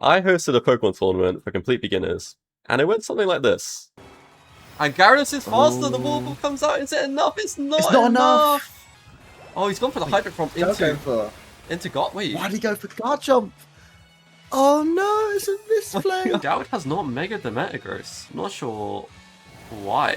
I hosted a Pokemon tournament for complete beginners, and it went something like this. And Gyarados is faster, the ball comes out, is it enough? It's not enough! Oh, he's gone for the Hydro Pump into God. Wait. Why did he go for Guard Jump? Oh no, it's a misplay. Jawad has not Mega the Metagross. I'm not sure why.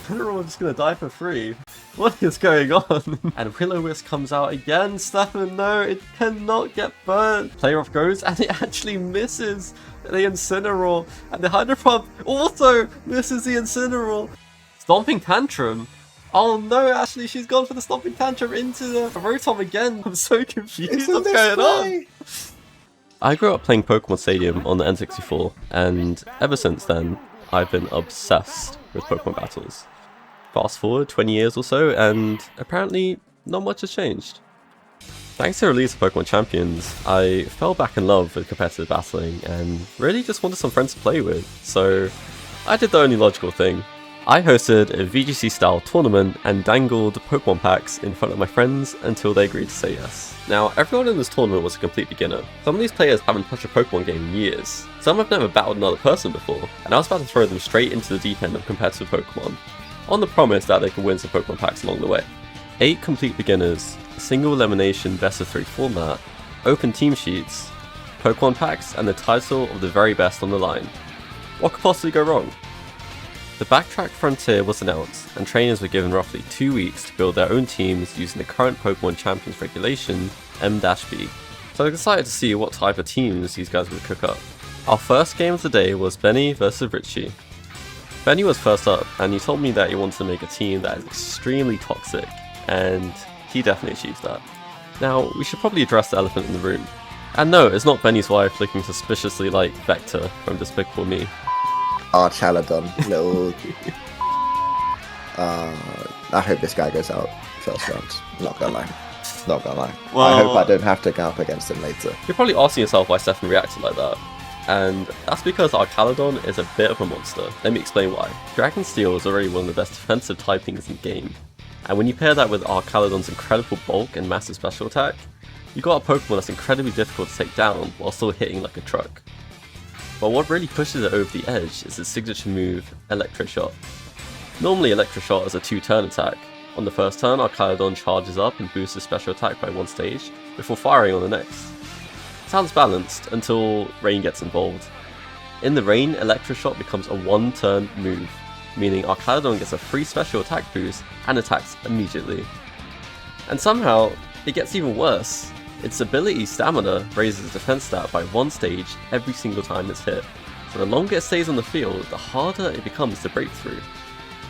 They're all just gonna die for free. What is going on? And Will-O-Wisp comes out again. Stefan, no, it cannot get burnt. Player off goes, and it actually misses the Incineroar. And the Hydro Pump also misses the Incineroar. Stomping Tantrum. Oh no, actually, she's gone for the Stomping Tantrum into the Rotom again. I'm so confused. What's going on? I grew up playing Pokemon Stadium on the N64, and ever since then, I've been obsessed with Pokemon battles. Fast forward 20 years or so, and apparently not much has changed. Thanks to the release of Pokemon Champions, I fell back in love with competitive battling and really just wanted some friends to play with, so I did the only logical thing. I hosted a VGC style tournament and dangled Pokemon packs in front of my friends until they agreed to say yes. Now, everyone in this tournament was a complete beginner. Some of these players haven't touched a Pokemon game in years. Some have never battled another person before, and I was about to throw them straight into the deep end of competitive Pokemon, on the promise that they could win some Pokemon packs along the way. 8 complete beginners, a single elimination best of 3 format, open team sheets, Pokemon packs, and the title of the very best on the line. What could possibly go wrong? The Backtrack Frontier was announced, and trainers were given roughly 2 weeks to build their own teams using the current Pokemon Champions regulation, M-B. So I decided to see what type of teams these guys would cook up. Our first game of the day was Bene versus Ricci. Bene was first up, and he told me that he wanted to make a team that is extremely toxic, and he definitely achieved that. Now, we should probably address the elephant in the room. And no, it's not Benny's wife looking suspiciously like Vector from Despicable Me. Chaladon, little. I hope this guy goes out first round. Not gonna lie. Not gonna lie. Well, I hope I don't have to go up against him later. You're probably asking yourself why Stefan reacted like that. And that's because our Caladon is a bit of a monster. Let me explain why. Dragon Steel is already one of the best defensive typings in the game. And when you pair that with our Caladon's incredible bulk and massive special attack, you got a Pokemon that's incredibly difficult to take down while still hitting like a truck. But what really pushes it over the edge is its signature move, Electro Shot. Normally Electro Shot is a 2-turn attack. On the first turn, our Caladon charges up and boosts his special attack by 1 stage, before firing on the next. Sounds balanced until Rain gets involved. In the Rain, Electro Shot becomes a 1-turn move, meaning our Caladon gets a free special attack boost and attacks immediately. And somehow, it gets even worse. Its ability Stamina raises its defense stat by 1 stage every single time it's hit, so the longer it stays on the field, the harder it becomes to break through.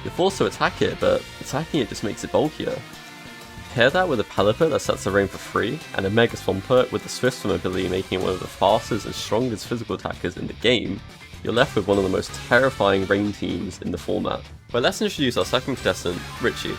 You'll force to attack it, but attacking it just makes it bulkier. Pair that with a Pelipper that sets the Rain for free, and a Mega Swampert with the Swift Swim ability making it one of the fastest and strongest physical attackers in the game, you're left with one of the most terrifying Rain teams in the format. But let's introduce our second contestant, Ricci.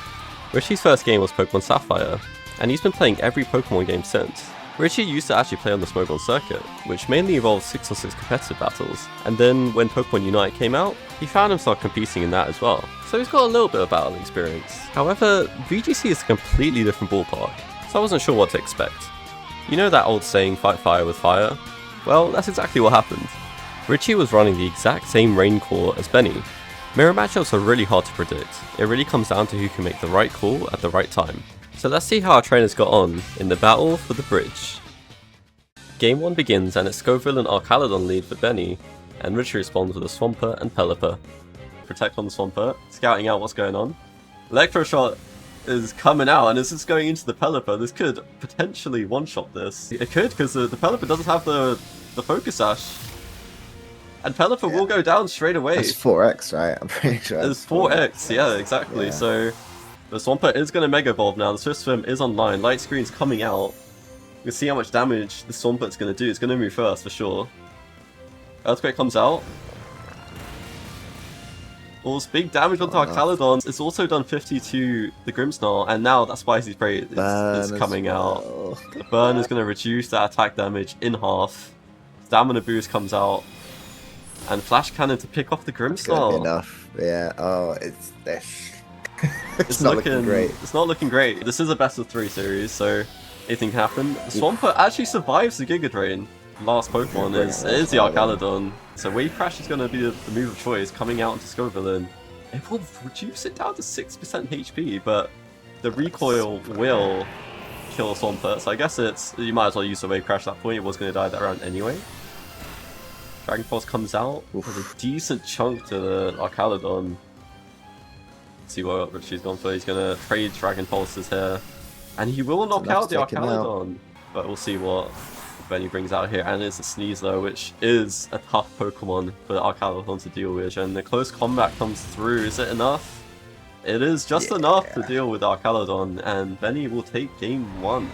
Ricci's first game was Pokemon Sapphire, and he's been playing every Pokemon game since. Ricci used to actually play on the Smogon circuit, which mainly involved 6-on-6 competitive battles, and then when Pokemon Unite came out, he found himself competing in that as well, so he's got a little bit of battling experience. However, VGC is a completely different ballpark, so I wasn't sure what to expect. You know that old saying, fight fire with fire? Well, that's exactly what happened. Ricci was running the exact same Rain core as Bene. Mirror matchups are really hard to predict, it really comes down to who can make the right call at the right time. So let's see how our trainers got on in the battle for the bridge. Game 1 begins and it's Scoville and Arcaladon lead for Bene, and Ricci responds with a Swampert and Pelipper. Protect on the Swampert, scouting out what's going on. Electro Shot is coming out and it's just going into the Pelipper. This could potentially one-shot this. It could, because the Pelipper doesn't have the Focus Sash. And Pelipper will go down straight away. It's 4x, right? I'm pretty sure it's 4x, yeah, exactly. Yeah. So the Swampert is going to Mega Evolve now, the Swift Swim is online, Light Screen's coming out. You can see how much damage the Swampert's going to do, it's going to move first for sure. Earthquake comes out. Oh, big damage onto our Caladon. It's also done 50 to the Grimmsnarl, and now that Spicy Spray is coming out. The Burn is going to reduce that attack damage in half. Stamina Boost comes out. And Flash Cannon to pick off the Grimmsnarl. Enough, yeah. Oh, it's it's not looking great. It's not looking great. This is a best of 3 series, so anything can happen. Swampert actually survives the Giga Drain. last Pokemon is the Arcaladon. So Wave Crash is going to be the move of choice coming out into Scovillain. It will reduce it down to 6% HP, but the recoil will kill Swampert. So I guess you might as well use the Wave Crash at that point. It was going to die that round anyway. Dragon Pulse comes out with a decent chunk to the Arcaladon. Let's see what Ricci's gone for. He's going to trade Dragon Pulses here. And he will knock out the Arcaladon. But we'll see what Bene brings out here. And it's a Sneasler, which is a tough Pokemon for the Arcaladon to deal with. And the close combat comes through. Is it enough? It is just enough to deal with Arcaladon. And Bene will take game 1.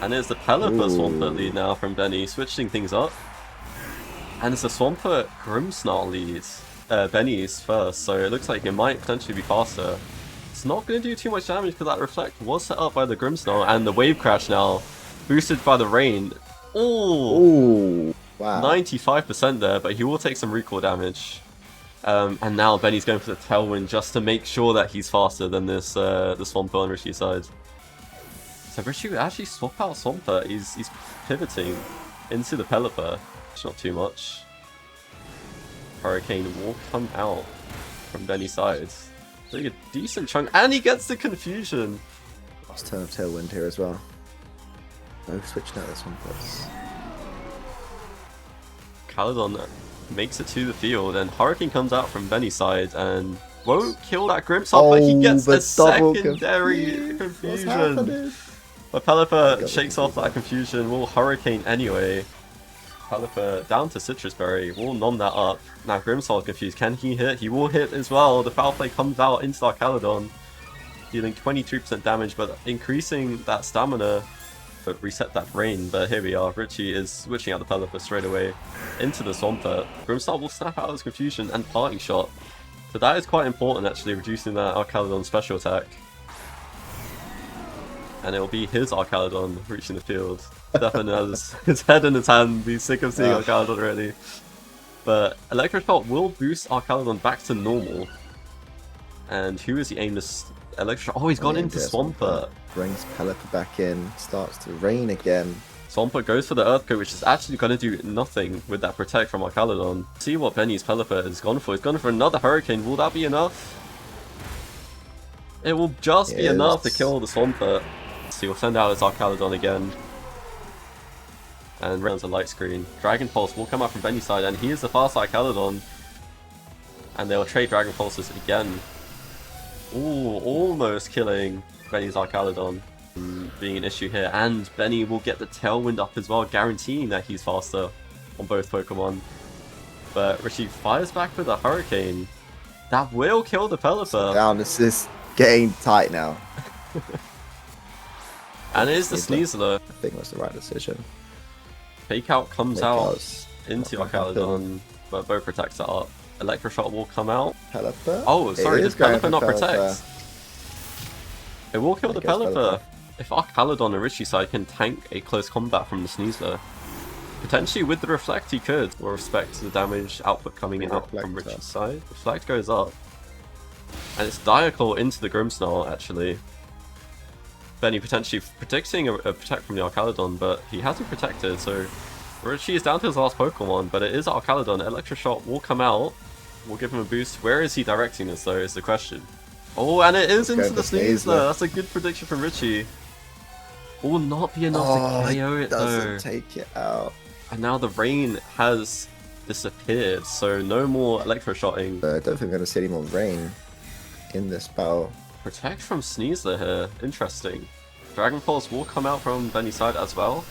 And it's the Pelipper Swampert lead now from Bene, switching things up. And it's a Swampert Grimmsnarl lead. Bene's first, so it looks like it might potentially be faster. It's not going to do too much damage because that Reflect was set up by the Grimmsnarl, and the Wave Crash now, boosted by the Rain. Ooh, wow. 95% there, but he will take some recoil damage. And now Bene's going for the Tailwind just to make sure that he's faster than this the Swampert on Ricci's side. So Ricci will actually swap out Swampert. He's pivoting into the Pelipper. It's not too much. Hurricane will come out from Bene's side. Doing a decent chunk, and he gets the Confusion. Last turn of Tailwind here as well. No switching out this one first. Caladon makes it to the field, and Hurricane comes out from Bene's side and won't kill that Grimmsnarl, but he gets a secondary confusion. But Pelipper shakes off that confusion, will Hurricane anyway. Pelipper down to Citrus Berry, will nom that up. Now Grimmsnarl is confused, can he hit? He will hit as well. The Foul Play comes out into Arcaladon, dealing 23% damage, but increasing that stamina, but reset that Rain. But here we are, Ricci is switching out the Pelipper straight away into the Swampert. Grimmsnarl will snap out his confusion and Parting Shot. So that is quite important actually, reducing that Arcaladon special attack. And it will be his Arcaladon reaching the field. Stefan has his head in his hand, he's sick of seeing Arcaladon already. But Electroshock will boost Arcaladon back to normal. And who is the aimless Electroshock? Oh, he's gone into Swampert. Brings Pelipper back in, starts to rain again. Swampert goes for the Earth Coat, which is actually going to do nothing with that Protect from Arcaladon. See what Bene's Pelipper has gone for. He's gone for another Hurricane. Will that be enough? It will just be enough to kill the Swampert. So he'll send out his Arcaladon again. And runs a light screen. Dragon Pulse will come out from Bene's side, and he is the fast Arcaladon. And they'll trade Dragon Pulses again. Ooh, almost killing Bene's Arcaladon. Being an issue here. And Bene will get the Tailwind up as well, guaranteeing that he's faster on both Pokemon. But Ricci fires back with a Hurricane. That will kill the Pelipper. Down, this is getting tight now. And it is the Sneasler. I think that's the right decision. Fake Out comes out into Arcaladon, but both protects it up. Electroshock will come out. Pelipper? Oh, sorry, does Pelipper not protect? It will kill the Pelipper. If Arcaladon and Ricci's side can tank a close combat from the Sneasler, potentially with the Reflect he could, with respect to the damage output coming out from Ricci's side. Reflect goes up. And it's Diaclaw into the Grimmsnarl, actually. Bene potentially predicting a protect from the Arcaladon, but he hasn't protected, so Ricci is down to his last Pokemon, but it is Arcaladon. Electroshock will come out, will give him a boost. Where is he directing this though, is the question. Oh, and it is into the Sneasler. That's a good prediction from Ricci. Will not be enough to KO it though. Doesn't take it out. And now the Rain has disappeared, so no more Electroshotting. I don't think we're going to see any more rain in this battle. Protect from Sneasler here. Interesting. Dragon Pulse will come out from Bene's side as well.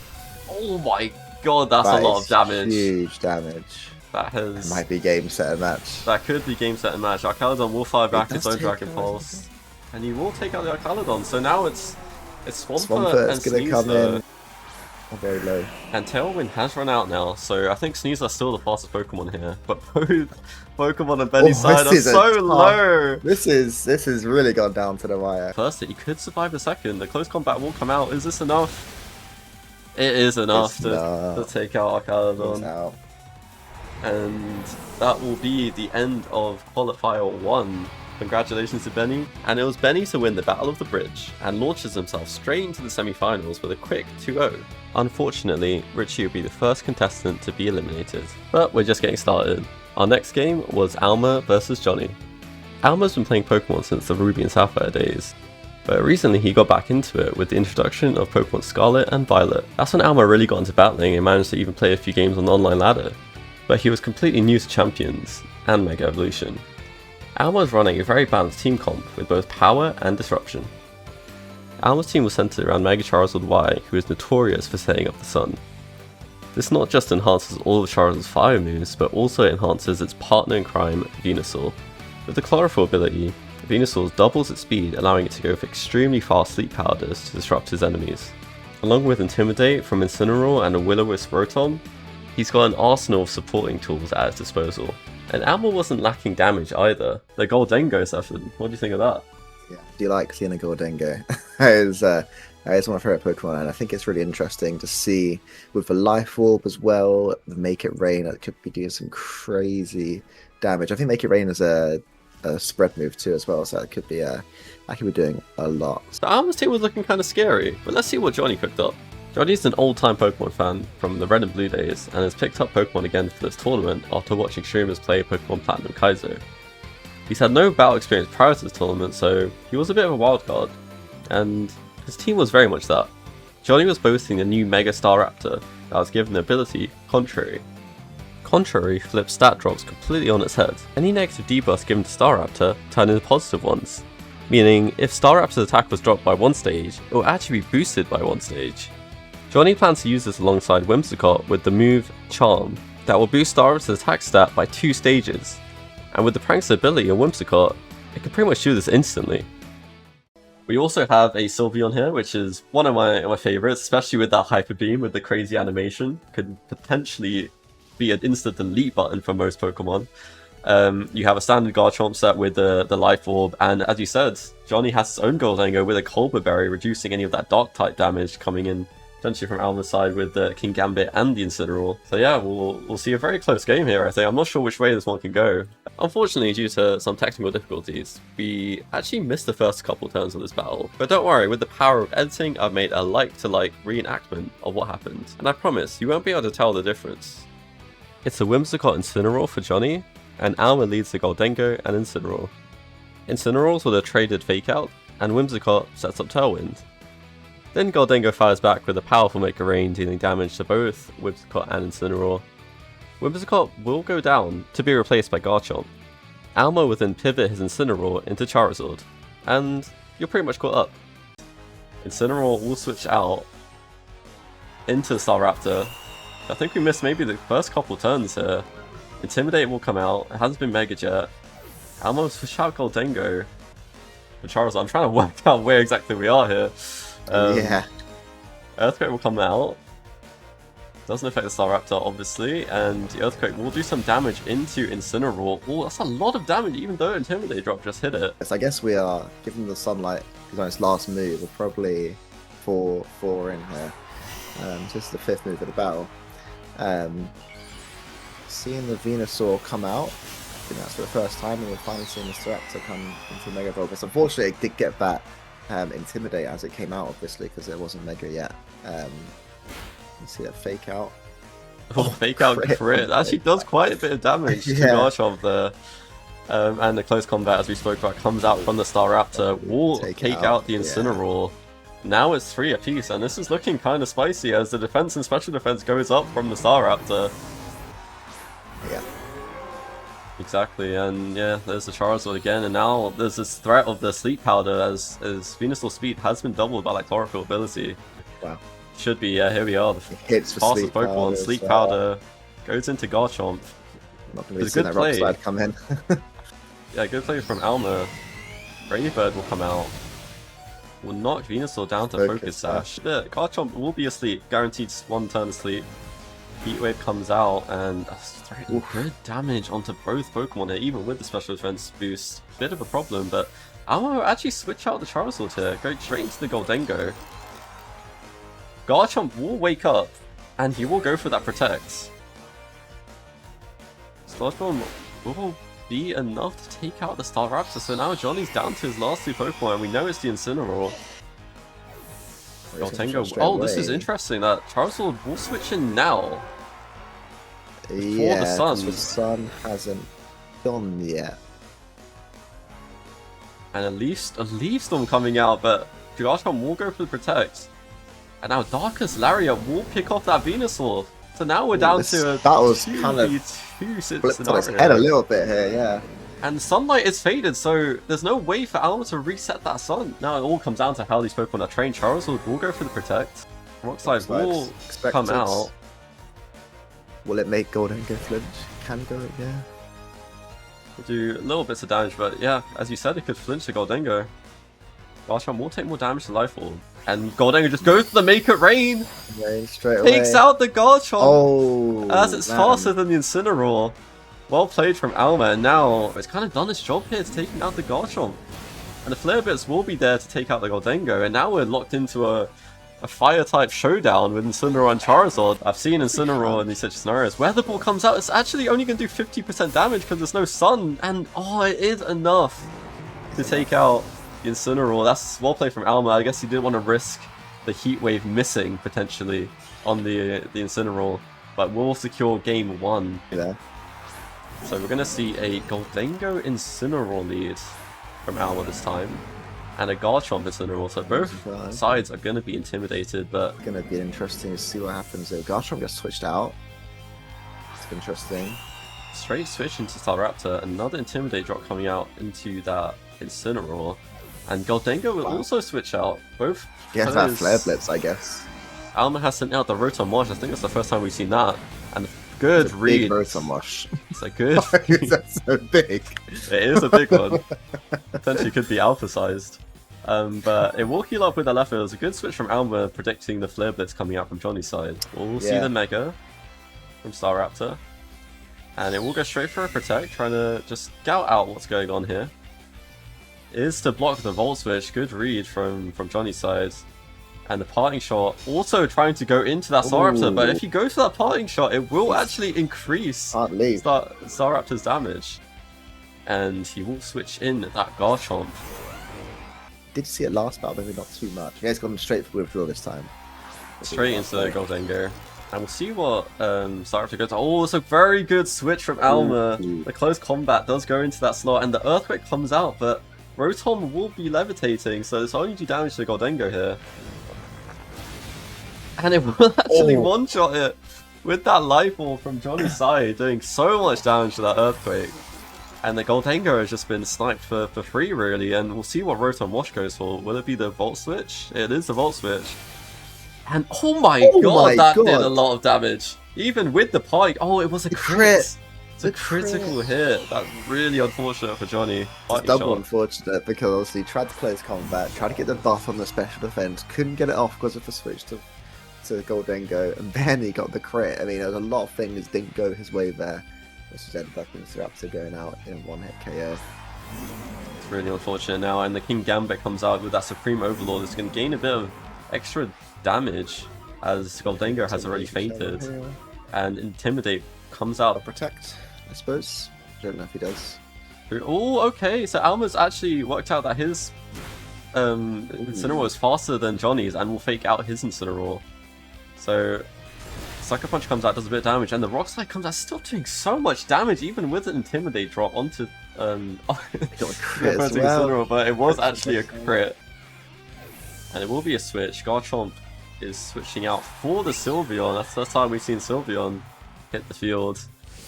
Oh my god, that's a lot of damage. Huge damage. That has... Might be game, set, and match. That could be game, set, and match. Arcaladon will fire back its own Dragon Pulse. And he will take out the Arcaladon. So now it's Swampert and gonna come in. Very low. And Tailwind has run out now, so I think Sneasler's still the fastest Pokemon here. But both Pokemon on Bene's side are so low. This is really gone down to the wire. First, he could survive the second. The close combat will come out. Is this enough? It is enough to take out Arcaladon. And that will be the end of Qualifier 1. Congratulations to Bene, and it was Bene to win the Battle of the Bridge, and launches himself straight into the semi-finals with a quick 2-0. Unfortunately, Ricci would be the first contestant to be eliminated, but we're just getting started. Our next game was Almer versus Jonny. Almer's been playing Pokemon since the Ruby and Sapphire days, but recently he got back into it with the introduction of Pokemon Scarlet and Violet. That's when Almer really got into battling and managed to even play a few games on the online ladder, but he was completely new to Champions and Mega Evolution. Almer is running a very balanced team comp with both power and disruption. Almer's team was centered around Mega Charizard Y, who is notorious for setting up the sun. This not just enhances all of Charizard's fire moves, but also enhances its partner in crime, Venusaur. With the Chlorophyll ability, Venusaur doubles its speed, allowing it to go for extremely fast sleep powders to disrupt his enemies. Along with Intimidate from Incineroar and a Will-O-Wisp Rotom, he's got an arsenal of supporting tools at his disposal. And Almer wasn't lacking damage either. The Goldengo session, what do you think of that? Yeah, do you like seeing a Goldengo? It's one of my favourite Pokemon, and I think it's really interesting to see with the Life Orb as well, the Make It Rain, that could be doing some crazy damage. I think Make It Rain is a spread move too as well, so it could be doing a lot. So Almer's team was looking kind of scary, but let's see what Jonny cooked up. Jonny's an old-time Pokemon fan from the Red and Blue days, and has picked up Pokemon again for this tournament after watching streamers play Pokemon Platinum Kaizo. He's had no battle experience prior to this tournament, so he was a bit of a wild card, and his team was very much that. Jonny was boasting a new Mega Staraptor that was given the ability Contrary. Contrary flips stat drops completely on its head. Any negative debuffs given to Staraptor turn into positive ones, meaning if Staraptor's attack was dropped by one stage, it will actually be boosted by one stage. Jonny plans to use this alongside Whimsicott with the move Charm that will boost Staraptor's attack stat by 2 stages, and with the Prankster ability on Whimsicott, it can pretty much do this instantly. We also have a Sylveon here, which is one of my favourites, especially with that Hyper Beam with the crazy animation. Could potentially be an instant delete button for most Pokemon. You have a standard Garchomp set with the Life Orb, and as you said, Jonny has his own Goldengo with a Colbur Berry, reducing any of that Dark type damage coming in potentially from Almer's side with the King Gambit and the Incineroar. So yeah, we'll see a very close game here, I think. I'm not sure which way this one can go. Unfortunately, due to some technical difficulties, we actually missed the first couple turns of this battle. But don't worry, with the power of editing, I've made a like-to-like reenactment of what happened. And I promise, you won't be able to tell the difference. It's a Whimsicott Incineroar for Jonny, and Almer leads the Goldengo and Incineroar. Incineroars with a traded Fake Out, and Whimsicott sets up Tailwind. Then Goldengo fires back with a powerful Make It Rain, dealing damage to both Whimsicott and Incineroar. Whimsicott will go down to be replaced by Garchomp. Almer will then pivot his Incineroar into Charizard, and you're pretty much caught up. Incineroar will switch out into Staraptor. I think we missed maybe the first couple turns here. Intimidate will come out, it hasn't been Mega Jet. Almer will switch out Goldengo for Charizard. I'm trying to work out where exactly we are here. Yeah. Earthquake will come out. Doesn't affect the Staraptor, obviously, and the Earthquake will do some damage into Incineroar. Oh, that's a lot of damage, even though Intimidate drop just hit it. Yes, I guess we are, given the Sunlight is on its last move, we're probably 4 in here. This is the 5th move of the battle. Seeing the Venusaur come out, I think that's for the first time, and we're finally seeing the Staraptor come into Mega Evolve. Unfortunately, it did get that Intimidate as it came out, obviously, because it wasn't Mega yet. You see that Fake Out. Oh, Fake Out crit. Actually does quite a bit of damage to Garchomp there. And the close combat, as we spoke about, comes out from the Staraptor. Will take out the Incineroar. Yeah. Now it's 3 apiece, and this is looking kind of spicy as the defense and special defense goes up from the Staraptor. Yeah. Exactly, and yeah, there's the Charizard again, and now there's this threat of the Sleep Powder as Venusaur's speed has been doubled by that Chlorophyll ability. Wow. Should be, yeah, here we are. The hits for fastest Pokemon, Sleep Powder, goes into Garchomp. Not going to see that rock slide come in. Yeah, good play from Almer. Brave Bird will come out. Will knock Venusaur down to Focus Sash. Yeah, Garchomp will be asleep, guaranteed 1 turn of sleep. Heat Wave comes out and good damage onto both Pokemon here, even with the special defense boost. Bit of a problem, but Almer will actually switch out the Charizard here, go straight into the Goldengo. Garchomp will wake up, and he will go for that Protect. Sludge Bomb will be enough to take out the Staraptor. So now Jonny's down to his last 2 Pokemon, and we know it's the Incineroar. Gotengo. Oh, this is interesting that Charizard will switch in now. Yeah, the sun. The sun hasn't gone yet. And a Leaf Storm coming out, but Garchomp will go for the Protect. And now Darkest Lariat will pick off that Venusaur. So now we're down to a that was kind of 2v2 flipped on its head a little bit here, yeah. And Sunlight is faded, so there's no way for Almer to reset that Sun. Now it all comes down to how these Pokemon are trained. Charizard will go for the Protect. Rockslide will come out. Will it make Goldengo flinch? Can go, yeah. We'll do little bits of damage, but yeah, as you said, it could flinch to Goldengo. Garchomp will take more damage to Life Orb. And Goldengo just goes for the Make It Rain! Rain straight away. Takes out the Garchomp! Oh, as it's faster than the Incineroar. Well played from Almer, and now it's kind of done its job here. It's taking out the Garchomp. And the Flare Blitz will be there to take out the Goldengo, and now we're locked into a Fire-type showdown with Incineroar and Charizard. I've seen Incineroar in these such scenarios. Weather Ball comes out, it's actually only going to do 50% damage because there's no sun, and oh, it is enough to take out the Incineroar. That's well played from Almer. I guess he didn't want to risk the Heat Wave missing, potentially, on the Incineroar, but we'll secure game 1. Yeah. So we're going to see a Goldengo Incineroar lead from Almer this time, and a Garchomp Incineroar. So both sides are going to be intimidated, but... It's going to be interesting to see what happens there. Garchomp gets switched out. It's interesting. Straight switch into Staraptor, another Intimidate drop coming out into that Incineroar. And Goldengo will also switch out. Both has that Flare Blitz, I guess. Almer has sent out the Rotom Wash. I think it's the first time we've seen that. And good read. Big Rotom Wash. It's a good... Is that so big? It is a big one. Potentially could be alpha sized. But it will heal up with the left. It was a good switch from Almer, predicting the Flare Blitz coming out from Jonny's side. We'll see the Mega from Staraptor. And it will go straight for a Protect, trying to just scout out what's going on here. It is to block the Volt Switch. Good read from Jonny's side. And the Parting Shot also trying to go into that Staraptor, but if you go for that Parting Shot, it will actually increase Staraptor's damage. And he will switch in that Garchomp. Did see it last battle, maybe not too much. Yeah, it's gone straight for withdrawal this time. Straight into the Goldengo. And we'll see what Staraptor goes. Oh, it's a very good switch from Almer. The close combat does go into that slot, and the Earthquake comes out, but Rotom will be levitating, so it's only do damage to Goldengo here. And it will actually one-shot it with that Life Orb from Jonny's side, doing so much damage to that Earthquake. And the Goldengo has just been sniped for free, really, and we'll see what Rotom Wash goes for. Will it be the Volt Switch? It is the Volt Switch. And oh my god, that did a lot of damage. Even with the Pike. Oh, it was a crit. It's a critical hit. That's really unfortunate for Jonny. It's double unfortunate because obviously he tried to close combat, tried to get the buff on the special defense, couldn't get it off because of the switch to Goldengo, and Bene got the crit. I mean, there was a lot of things didn't go his way there. This is ended up in Staraptor going out in one-hit KO. It's really unfortunate now, and the King Gambit comes out with that Supreme Overlord. It's going to gain a bit of extra damage as Goldengo has already fainted, and Intimidate comes out. Protect, I suppose. I don't know if he does. Oh, okay. So Almer's actually worked out that his Incineroar is faster than Jonny's, and will fake out his Incineroar. So Sucker Punch comes out, does a bit of damage, and the Rock Slide comes out, still doing so much damage, even with an Intimidate drop onto Incineroar, but it was actually a crit. And it will be a switch. Garchomp is switching out for the Sylveon. That's the first time we've seen Sylveon hit the field.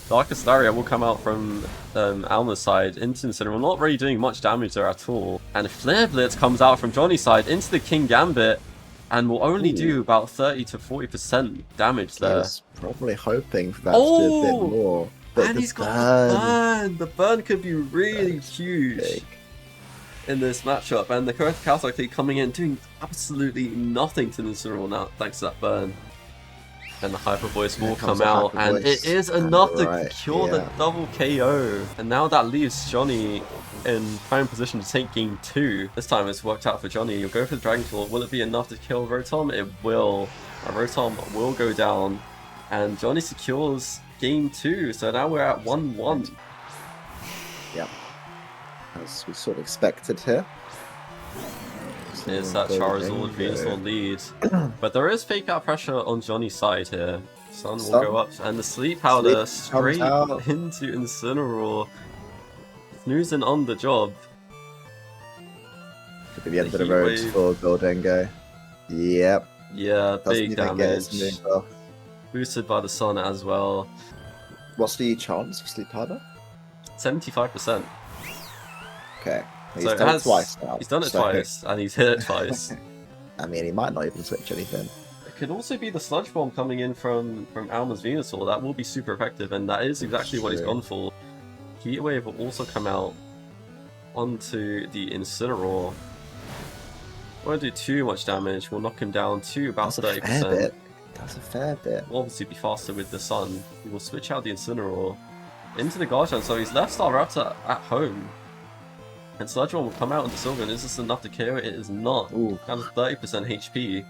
Darkest Lariat will come out from Almer's side into Incineroar, not really doing much damage there at all. And Flare Blitz comes out from Jonny's side into the King Gambit, and will only do about 30 to 40% damage there. He's probably hoping for that to do a bit more. But and he's got the burn! The burn could be really huge in this matchup. And the Counter coming in, doing absolutely nothing to the Incineroar now, thanks to that burn. And the Hyper Voice will come out, and it is enough to secure the double KO. And now that leaves Jonny in prime position to take game 2. This time it's worked out for Jonny. You'll go for the Dragon Claw. Will it be enough to kill Rotom? It will. Rotom will go down, and Jonny secures game 2. So now we're at 1-1. Yep. As we sort of expected here. Is that Charizard Venusaur lead? But there is fake out pressure on Jonny's side here. Sun will go up, and the Sleep Powder straight into Incineroar. Snoozing on the job. Could be the end of the road for Goldengo. Yep. Yeah, big damage. Well. Boosted by the Sun as well. What's the chance for Sleep Powder? 75%. Okay. He's done it twice now. He's done it twice, and he's hit it twice. I mean, he might not even switch anything. It could also be the Sludge Bomb coming in from Almer's Venusaur. That will be super effective, and that is exactly what he's gone for. Heat Wave will also come out onto the Incineroar. Won't do too much damage. We'll knock him down to about 30%. That's a fair bit. Will obviously be faster with the Sun. He will switch out the Incineroar into the Garchomp, so he's left Staraptor at home. And Sludge Bomb will come out into Sylveon. Is this enough to KO? It is not. Ooh. Down to 30% HP.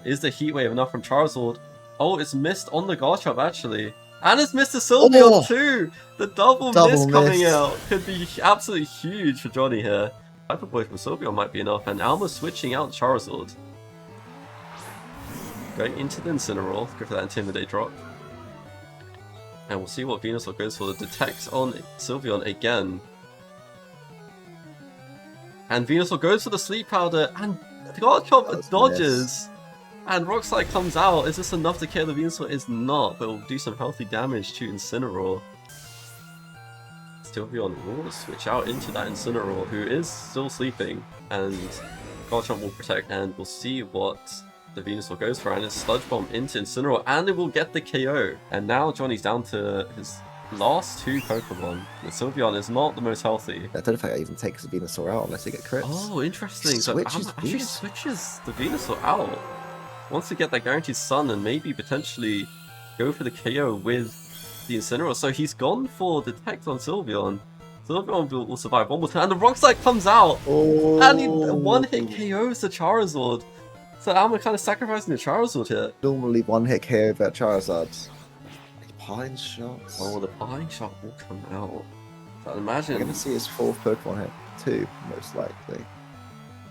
Is the Heat Wave enough from Charizard? Oh, it's missed on the Garchomp actually. And it's missed the Sylveon too! The double miss coming out could be absolutely huge for Jonny here. Hyper Voice from Sylveon might be enough, and Almer's switching out Charizard. Going into the Incineroar, go for that Intimidate drop. And we'll see what Venusaur goes for. The Detect on Sylveon again. And Venusaur goes for the Sleep Powder, and the Garchomp dodges. And Rock Slide comes out. Is this enough to kill the Venusaur? It's not, but it will do some healthy damage to Incineroar. Sylveon will switch out into that Incineroar, who is still sleeping, and Garchomp will protect, and we'll see what the Venusaur goes for, and it's Sludge Bomb into Incineroar, and it will get the KO. And now Jonny's down to his last two Pokemon. The Sylveon is not the most healthy. I don't know if I even takes the Venusaur out unless he gets crits. Oh, interesting. So actually switches the Venusaur out. Wants to get that guaranteed Sun and maybe potentially go for the KO with the Incineroar. So he's gone for Detect on Sylveon. Sylveon will survive one more time, and the Rock Slide comes out! Oh. And he one-hit KOs the Charizard. So Almer kind of sacrificing the Charizard here. Normally one-hit KO that Charizard. Pine shots. Oh, the Pine shot will come out. So imagine. We're going to see his fourth Pokemon hit too, most likely.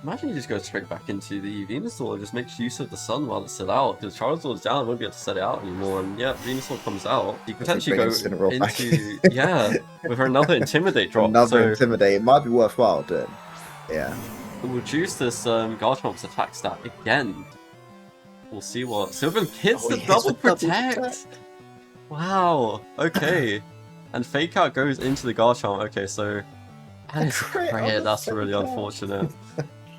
Imagine he just goes straight back into the Venusaur and just makes use of the Sun while it's still out. Because Charizard's down, won't be able to set it out anymore. And yeah, Venusaur comes out. He could potentially go into yeah, with another Intimidate drop. Another Intimidate. It might be worthwhile doing. Yeah. We'll reduce this Garchomp's attack stat again. We'll see what Sylveon hits the double protect. Wow. Okay. And Fake Out goes into the Garchomp. Okay, so and it's crit. That's really unfortunate.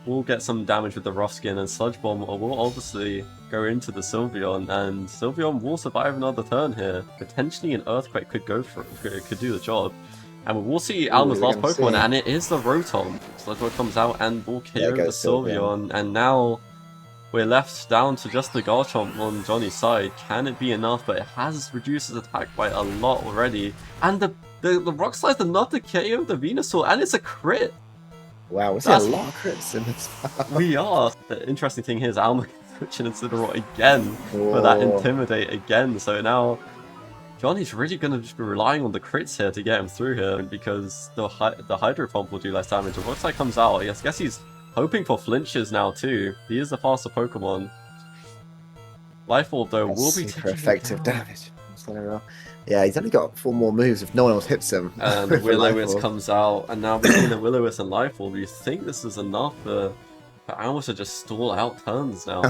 We'll get some damage with the Rough Skin, and Sludge Bomb will obviously go into the Sylveon, and Sylveon will survive another turn here. Potentially an Earthquake could do the job. And we'll see Almer's last Pokemon, and it is the Rotom. Sludge Bomb comes out and will KO the Sylveon, and now we're left down to just the Garchomp on Jonny's side. Can it be enough? But it has reduced his attack by a lot already. And the Rock Slide's enough to KO the Venusaur, and it's a crit! Wow, we're seeing a lot of crits in this. We are! The interesting thing here is Almer switching Incineroar again for that Intimidate again. So now Jonny's really going to just be relying on the crits here to get him through here, because the Hydro Pump will do less damage. If Rock Slide comes out, I guess he's hoping for flinches now too. He is the faster Pokemon. Life Orb though will be taking effective damage. Yeah, he's only got 4 more moves if no one else hits him. And Will-O-Wisp comes out, and now between the Will-O-Wisp and Life Orb, you think this is enough for Almer to just stall out turns now.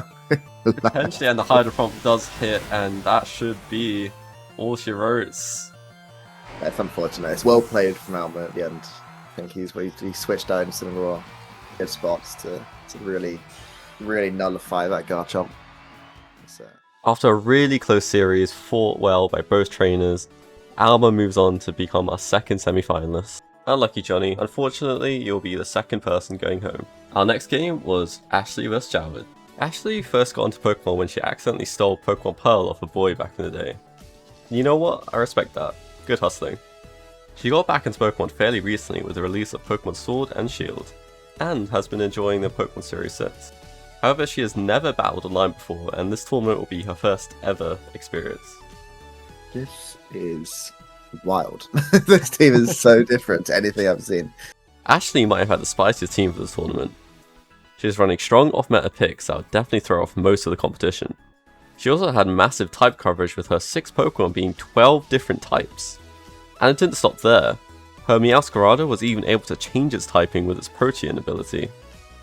Potentially, and the Hydro Pump does hit, and that should be all she wrote. That's unfortunate. It's well played from Almer at the end. I think he switched out into some more good spots to really nullify that Garchomp. So. After a really close series, fought well by both trainers, Almer moves on to become our second semi-finalist. Unlucky Jonny, unfortunately you'll be the second person going home. Our next game was Ashley vs Jawad. Ashley first got into Pokemon when she accidentally stole Pokemon Pearl off a boy back in the day. You know what? I respect that. Good hustling. She got back into Pokemon fairly recently with the release of Pokemon Sword and Shield, and has been enjoying the Pokemon series since. However, she has never battled online before, and this tournament will be her first ever experience. This is wild. This team is so different to anything I've seen. Ashley might have had the spiciest team for this tournament. She was running strong off-meta picks that would definitely throw off most of the competition. She also had massive type coverage with her 6 Pokemon being 12 different types. And it didn't stop there. Her Meowscarada was even able to change its typing with its Protean ability.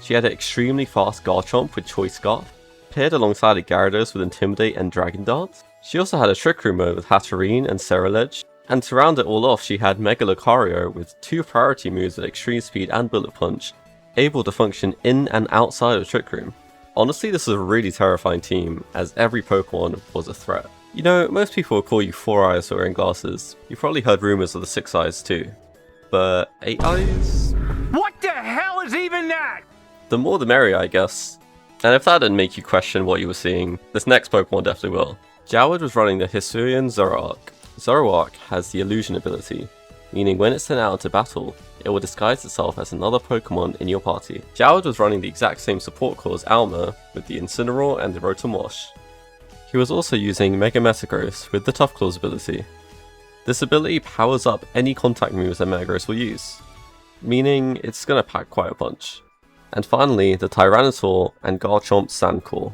She had an extremely fast Garchomp with Choice Scarf, paired alongside a Gyarados with Intimidate and Dragon Dart. She also had a Trick Room mode with Hatterene and Ceruledge, and to round it all off she had Mega Lucario with 2 priority moves with Extreme Speed and Bullet Punch, able to function in and outside of Trick Room. Honestly, this is a really terrifying team, as every Pokemon was a threat. You know, most people will call you 4 Eyes for wearing glasses. You've probably heard rumours of the 6 Eyes too. But 8 Eyes? What the hell is even that? The more the merrier, I guess. And if that didn't make you question what you were seeing, this next Pokemon definitely will. Jawad was running the Hisuian Zoroark. Zoroark has the Illusion ability, meaning when it's sent out into battle, it will disguise itself as another Pokemon in your party. Jawad was running the exact same support core as Almer with the Incineroar and the Rotom Wash. He was also using Mega Metagross with the Tough Claws ability. This ability powers up any contact moves that Metagross will use, meaning it's gonna pack quite a punch. And finally, the Tyranitar and Garchomp Sand Core.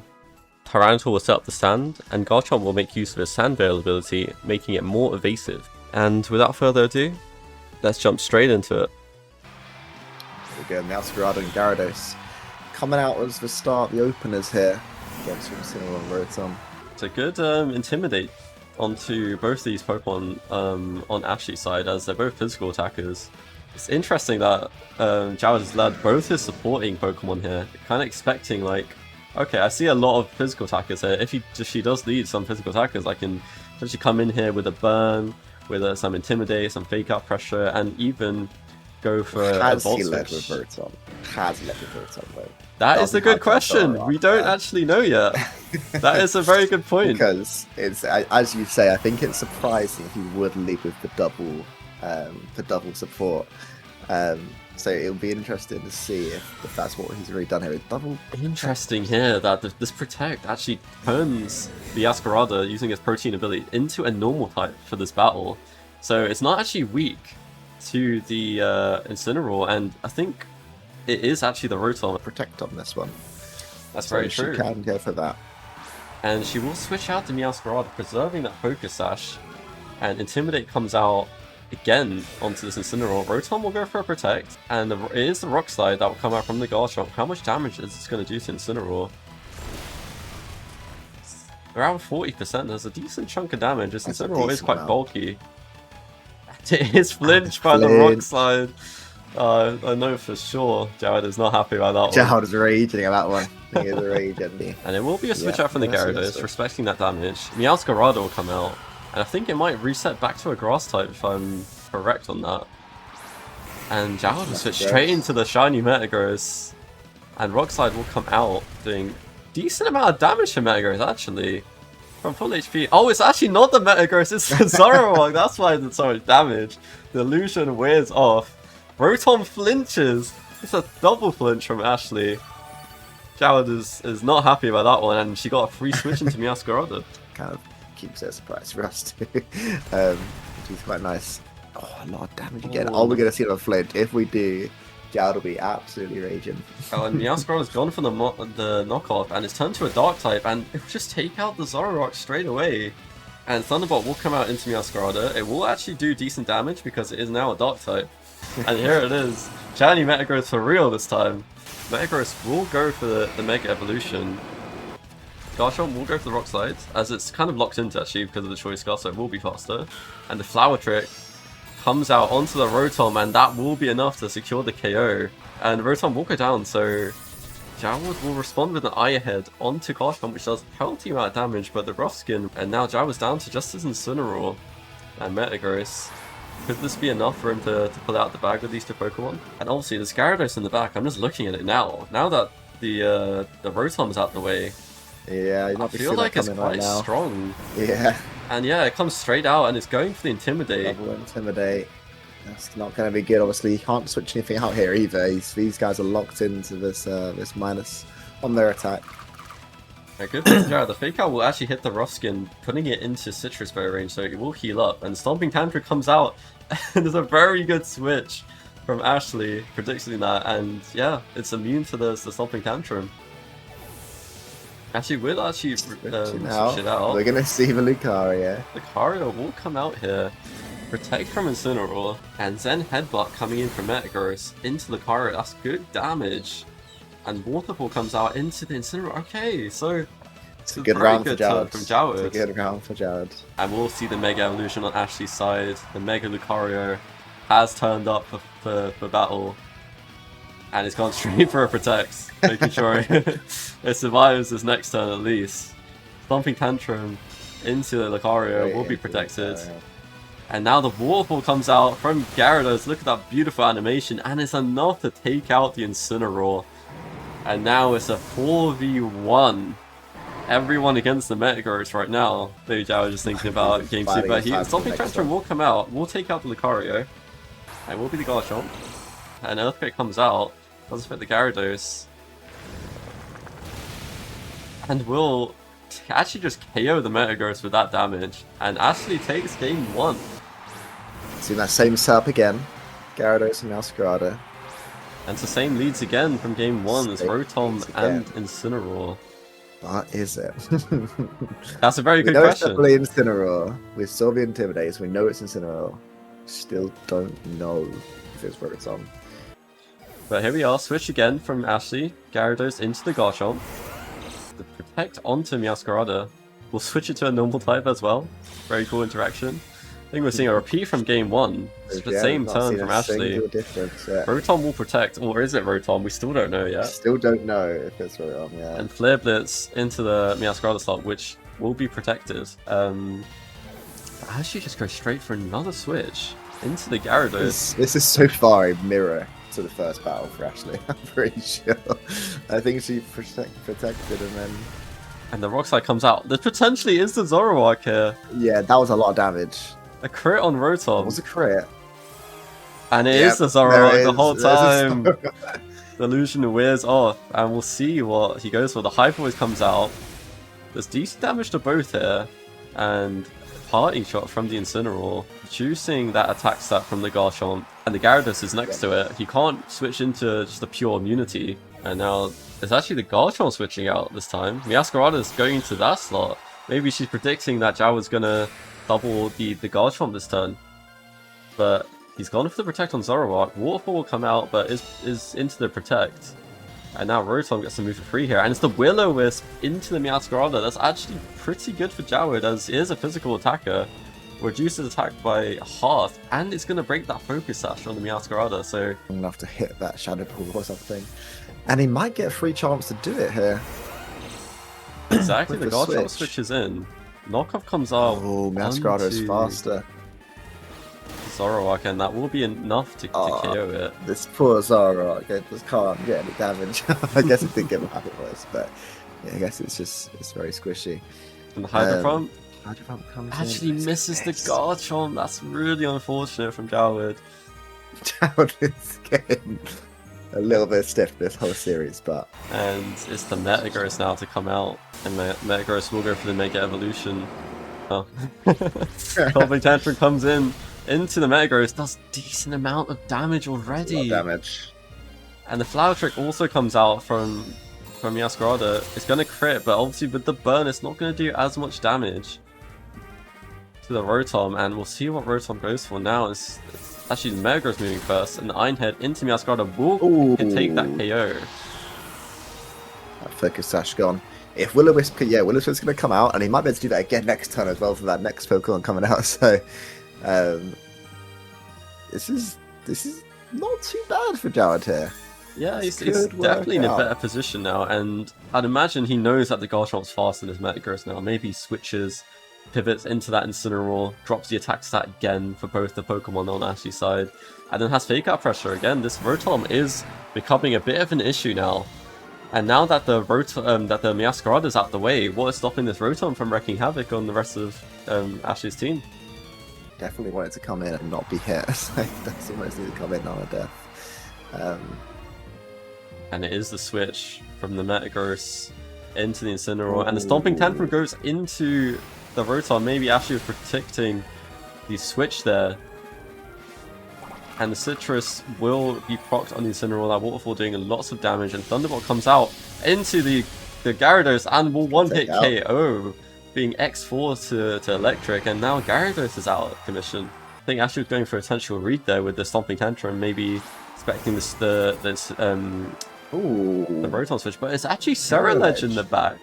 Tyranitar will set up the sand, and Garchomp will make use of his Sand Veil ability, making it more evasive. And without further ado, let's jump straight into it. Here we go, Meowscarada and Gyarados coming out as the start, the openers here against Incineroar and Rotom. It's a good Intimidate onto both these Pokemon on Ashley's side, as they're both physical attackers. It's interesting that Jawad has led both his supporting Pokemon here, kind of expecting like, okay, I see a lot of physical attackers here. If she does need some physical attackers, I can potentially come in here with a Burn, with some Intimidate, some Fake Out Pressure, and even go for a Volt He led Switch. with Rotom? Has led with Rotom though? That is a good question. We don't actually know yet. That is a very good point. Because it's, as you say, I think it's surprising he would lead with the double support. So it'll be interesting to see if that's what he's really done here. Double. Interesting here that this Protect actually turns the Ascarada using its Protein ability into a normal type for this battle. So it's not actually weak to the Incineroar, and I think it is actually the Rotom. Protect on this one. That's So very true. She can go for that. And she will switch out to Meowscarada, preserving that Focus Sash, and Intimidate comes out again onto this Incineroar. Rotom will go for a Protect, and it is the Rock Slide that will come out from the Garchomp. How much damage is this going to do to Incineroar? Around 40%, there's a decent chunk of damage. This That's a Incineroar is decent quite amount. bulky. It is flinched by the Rock Slide. I know for sure Jawad is not happy about that one. Jawad is raging at that one. He is raging. And it will be a switch out from the that's a Gyarados, switch. respecting that damage. Meowscarada will come out, and I think it might reset back to a Grass type if I'm correct on that. And Jawad will switch straight into the shiny Metagross, and Rock Slide will come out, doing decent amount of damage to Metagross actually. From full HP. Oh, it's actually not the Metagross, it's the Zoroark. That's why it did so much damage. The illusion wears off. Rotom flinches. It's a double flinch from Ashley. Jawad is not happy about that one, and she got a free switch into Meowscarada. Kind of keeps it a surprise for us too. Which is quite nice. Oh, a lot of damage again. Oh. Are we going to see another flinch? If we do, Jawad will be absolutely raging. Oh, and Meowscarada's gone for the knockoff, and it's turned to a Dark type, and it will just take out the Zoroark straight away. And Thunderbolt will come out into Meowscarada. It will actually do decent damage because it is now a Dark type. And here it is. Shiny Metagross for real this time. Metagross will go for the Mega Evolution. Garchomp will go for the Rock Slide, as it's kind of locked into actually because of the Choice Scarf, so it will be faster. And the Flower Trick comes out onto the Rotom, and that will be enough to secure the KO. And Rotom will go down, so Jawad will respond with an Eye Ahead onto Garchomp, which does a healthy amount of damage, but the Rough Skin, and now Jawad's down to just his Incineroar and Metagross. Could this be enough for him to pull out the bag with these two Pokemon? And obviously the Gyarados in the back, I'm just looking at it now. Now that the Rotom's out the way, Yeah, you're I not feel like it's quite strong. Yeah, And yeah, it comes straight out and it's going for the Intimidate. double Intimidate. That's not going to be good. Obviously, you can't switch anything out here either. These guys are locked into this minus on their attack. A good thing, Jawad, the Fake Out will actually hit the rough skin, putting it into Citrus Berry range, so it will heal up. And Stomping Tantrum comes out, and there's a very good switch from Ashley, predicting that, and yeah, it's immune to the Stomping Tantrum. Actually, we'll actually switch it out. We're gonna see the Lucario. Lucario will come out here, protect from Incineroar, and Zen Headbutt coming in from Metagross into Lucario. That's good damage. And Waterfall comes out into the Incineroar. Okay, so it's a good round for Jawad. From Jawad. It's a good round for Jawad. And we'll see the Mega Evolution on Ashley's side. The Mega Lucario has turned up for battle. And it's gone straight for a Protect, making sure it survives this next turn at least. Stomping Tantrum into the Lucario will be protected. And now the Waterfall comes out from Gyarados. Look at that beautiful animation, and it's enough to take out the Incineroar. And now it's a 4v1. Everyone against the Metagross right now. Maybe Jawad just thinking about Game 2, but Stomping Tantrum will come out. We'll take out the Lucario. And we'll be the Garchomp. And Earthquake comes out. Doesn't fit the Gyarados. And we'll actually just KO the Metagross with that damage. And Ashley takes game 1. See that same setup again. Gyarados and Meowscarada. And it's the same leads again from game 1 as Rotom and Incineroar. What is it? That's a very good question. We know it's definitely Incineroar. We saw the Intimidators. We know it's Incineroar. Still don't know if it's Rotom. But here we are, switch again from Ashley, Gyarados into the Garchomp. The Protect onto Meowscarada. We'll switch it to a normal type as well. Very cool interaction. I think we're seeing a repeat from game 1. It's the same turn from Ashley. Rotom will Protect, or is it Rotom? We still don't know yet. Still don't know if it's Rotom, yeah. And Flare Blitz into the Meowscarada slot, which will be protected. Ashley just goes straight for another switch into the Gyarados. This is so far a mirror to the first battle for Ashley, I'm pretty sure. I think she protected and then... And the Rock Slide comes out. There potentially is the Zoroark here. Yeah, that was a lot of damage. A crit on Rotom. It was a crit. And it is the Zoroark the whole time. The illusion wears off, and we'll see what he goes for. The Hyper Voice comes out. There's decent damage to both here. And Parting Shot from the Incineroar, reducing that attack stat from the Garchomp. And the Gyarados is next to it. He can't switch into just a pure immunity. And now it's actually the Garchomp switching out this time. Meowscarada is going into that slot. Maybe she's predicting that Jawad's gonna double the Garchomp this turn. But he's gone for the Protect on Zoroark. Waterfall will come out, but is into the Protect. And now Rotom gets to move for free here. And it's the Will-O-Wisp into the Meowscarada. That's actually pretty good for Jawad, as he is a physical attacker. Reduces attack by half, and it's going to break that Focus Sash on the Meowscarada, so... enough to hit that Shadow Ball or something. And he might get a free chance to do it here. Exactly, the Garchomp switches in. Knockoff comes out. Oh, Meowscarada is faster. Zoroark, and that will be enough to KO it. This poor Zoroark, it just can't get any damage. I guess it did get a Hyper Voice, but yeah, I guess it's very squishy. And the Hydro Pump comes actually in. misses the Garchomp. That's really unfortunate from Jawad. Jawad is getting a little bit stiff this whole series, but... And it's the Metagross now to come out, and Metagross will go for the Mega Evolution. Oh. Stomping Tantrum comes in into the Metagross, does decent amount of damage already. And the Flower Trick also comes out from Meowscarada. It's going to crit, but obviously with the burn, it's not going to do as much damage to the Rotom, and we'll see what Rotom goes for now. It's actually the Metagross moving first, and the Iron Head into Meowscarada will take that KO. That Focus Sash gone. If Will-O-Wisp, Will-O-Wisp is going to come out, and he might be able to do that again next turn as well for that next Pokemon coming out. So, this is not too bad for Jawad here. Yeah, he's definitely in a better position now, and I'd imagine he knows that the Garchomp's faster than his Metagross now. Maybe he switches, pivots into that Incineroar, drops the attack stat again for both the Pokemon on Ashley's side, and then has Fake Out pressure again. This Rotom is becoming a bit of an issue now. And now that the Meowscarada is out the way, what is stopping this Rotom from wreaking havoc on the rest of Ashley's team? Definitely wanted to come in and not be hit. That's almost need to come in on a death. And it is the switch from the Metagross into the Incineroar, and the Stomping Tantrum goes into the Rotom. Maybe Ashley was protecting the switch there. And the Citrus will be procced on the Incineroar, that Waterfall doing lots of damage, and Thunderbolt comes out into the Gyarados and will one-hit KO, being X4 to Electric, and now Gyarados is out of commission. I think Ashley was going for a potential read there with the Stomping Tantrum, maybe expecting the Rotom switch, but it's actually Ceruledge in the back.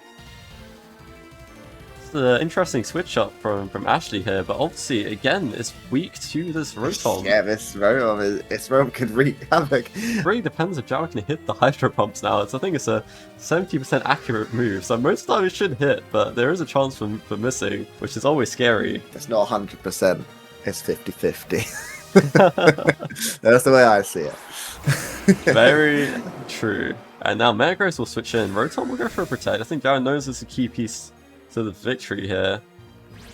The interesting switch up from Ashley here, but obviously again it's weak to this Rotom. Yeah, this Rotom could wreak havoc. It really depends if Jawad can hit the Hydro Pumps now. I think it's a 70% accurate move, so most of the time it should hit, but there is a chance for missing, which is always scary. It's not 100%, it's 50-50. That's the way I see it. Very true. And now Metagross will switch in. Rotom will go for a Protect. I think Jawad knows it's a key piece to the victory here.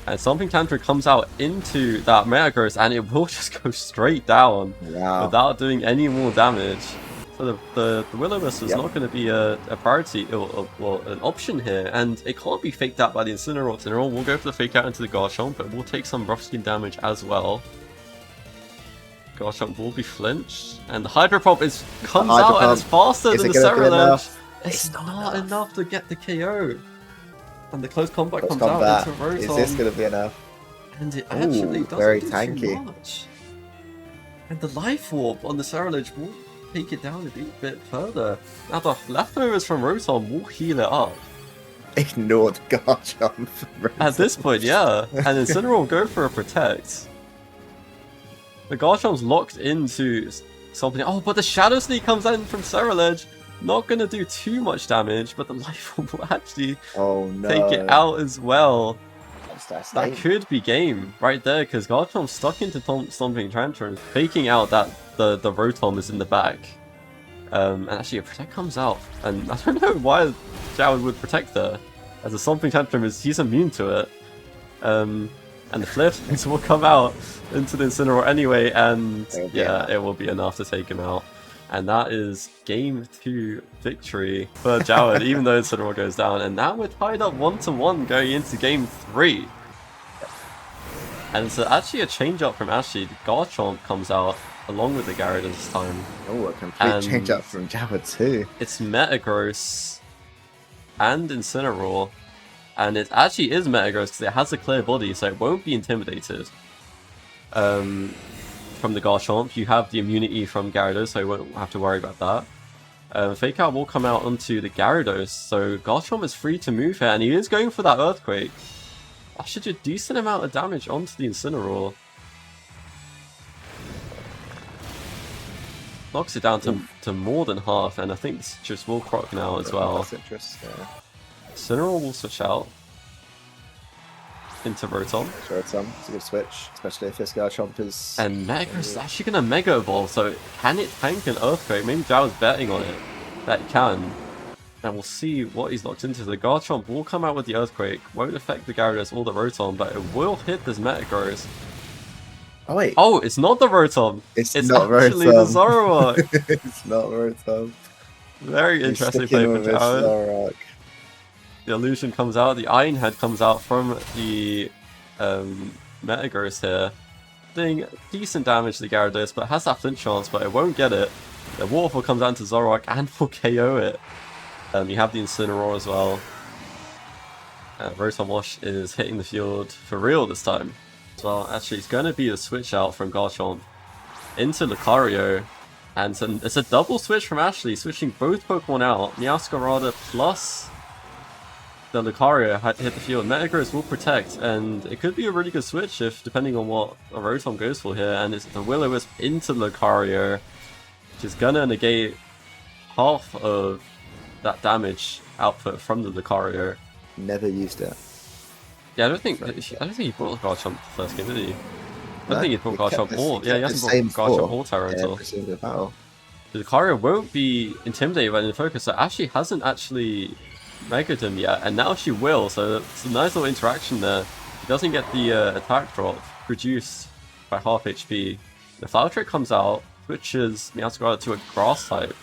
And Stomping Tantrum comes out into that Metagross and it will just go straight down without doing any more damage. So the Will-O-Wisp is not going to be a priority, or an option here, and it can't be faked out by the Incineroar. Incineroar will go for the fake out into the Garchomp, but will take some rough skin damage as well. Garchomp will be flinched, and the Hydro Pump comes out and it's faster than the Ceruledge. It's not enough to get the KO. And the close combat comes out into Rotom. Is this going to be enough? And it actually doesn't very do tanky. too much. And the Life Orb on the Ceruledge will take it down a bit further. Now the leftovers from Rotom will heal it up. Ignored Garchomp. At this point, yeah. And Incineroar will go for a Protect. The Garchomp's locked into something. Oh, but the Shadow Sneak comes in from Ceruledge. Not going to do too much damage, but the Life Orb will actually take it out as well. That could be game right there, because Garchomp's stuck into Stomping Tantrum, faking out that the Rotom is in the back. And actually a Protect comes out, and I don't know why Jawad would Protect there, as a Stomping Tantrum he's immune to it. And the Flip will come out into the Incineroar anyway, and yeah, it will be enough to take him out. And that is game 2 victory for Jawad, even though Incineroar goes down. And now we're tied up 1-1 going into game 3. And it's actually a change up from Ashley. The Garchomp comes out along with the Gyarados this time. Oh, a complete change up from Jawad too. It's Metagross and Incineroar. And it actually is Metagross because it has a clear body, so it won't be intimidated. From the Garchomp, you have the immunity from Gyarados, so you won't have to worry about that. Fake Out will come out onto the Gyarados, so Garchomp is free to move here, and he is going for that Earthquake. That should do a decent amount of damage onto the Incineroar. Knocks it down to more than half, and I think this just will proc now as well. Incineroar will switch out into Rotom. It's a good switch, especially if this Garchomp is... And Metagross is actually going to Mega Evolve, so can it tank an Earthquake? Maybe Jawad's betting on it that it can. And we'll see what he's locked into. The Garchomp will come out with the Earthquake, won't affect the Gyarados or the Rotom, but it will hit this Metagross. Oh wait. Oh, it's not the Rotom. It's not actually Rotom. the Zoroark. It's not Rotom. Very interesting play from Jawad. The Illusion comes out, the Iron Head comes out from the Metagross here, doing decent damage to the Gyarados, but has that flint chance, but it won't get it. The Waterfall comes down to Zoroark and will KO it. You have the Incineroar as well. Rotom Wash is hitting the field for real this time. So actually it's going to be a switch out from Garchomp into Lucario, and it's a double switch from Ashley, switching both Pokemon out. Meowscarada plus the Lucario hit the field. Metagross will Protect, and it could be a really good switch if, depending on what a Rotom goes for here, and it's the Will-O-Wisp into Lucario, which is gonna negate half of that damage output from the Lucario. Never used it. Yeah, I don't think he brought the Garchomp first game, did he? I don't think he brought Garchomp or... Yeah, he hasn't brought Garchomp or Tyranitar. The Lucario won't be intimidated by the focus, so Ashley hasn't actually Megaed him yet, and now she will, so it's a nice little interaction there. She doesn't get the attack drop reduced by half HP. The Flower Trick comes out, switches Meowscarada to a Grass type.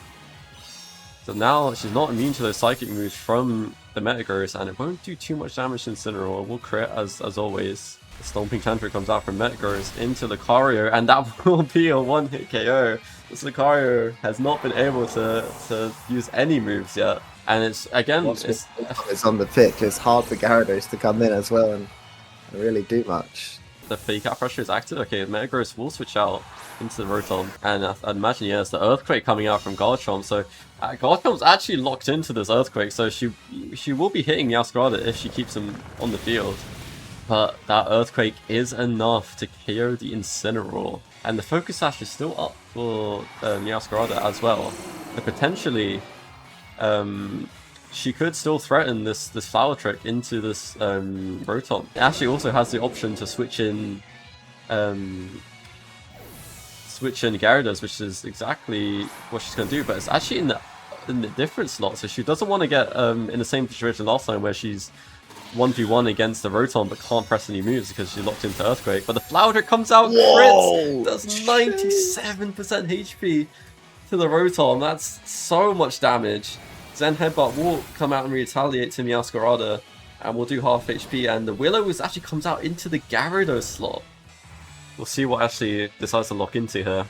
So now she's not immune to those psychic moves from the Metagross, and it won't do too much damage to Incineroar. It will crit as always. The Stomping Tantrum comes out from Metagross into Lucario, and that will be a one-hit KO. This Lucario has not been able to use any moves yet. And it's, again, it's on the pitch. It's hard for Gyarados to come in as well and really do much. The fake out pressure is active. Okay, Metagross will switch out into the Rotom, and I'd imagine, yeah, it's the Earthquake coming out from Garchomp. So Garchomp's actually locked into this Earthquake, so she will be hitting Meowscarada if she keeps him on the field. But that Earthquake is enough to KO the Incineroar, and the Focus Sash is still up for Meowscarada as well. So potentially, she could still threaten this Flower Trick into this Rotom. It actually also has the option to switch in Gyarados, which is exactly what she's going to do, but it's actually in the different slot, so she doesn't want to get in the same situation last time where she's 1v1 against the Rotom but can't press any moves because she's locked into Earthquake. But the Flower Trick comes out, crits, does 97% HP to the Rotom. That's so much damage. Zen Headbutt will come out and retaliate to Meowscarada, and we'll do half HP, and the Willow actually comes out into the Gyarados slot. We'll see what actually decides to lock into here.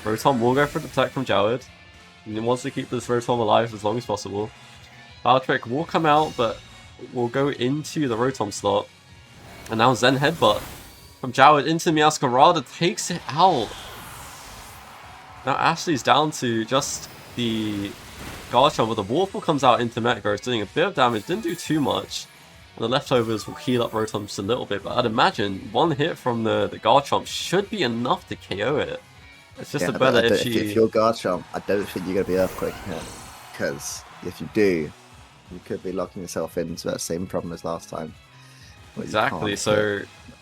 Rotom will go for the Protect from Jawad. He wants to keep this Rotom alive as long as possible. Flower Trick will come out, but will go into the Rotom slot. And now Zen Headbutt from Jawad into Meowscarada takes it out. Now Ashley's down to just the Garchomp, but the Warple comes out into Metagross, doing a bit of damage, didn't do too much. And the leftovers will heal up Rotom just a little bit, but I'd imagine one hit from the Garchomp should be enough to KO it. It's just a better if you're Garchomp, I don't think you're going to be Earthquake here. Because if you do, you could be locking yourself into that same problem as last time. Exactly, so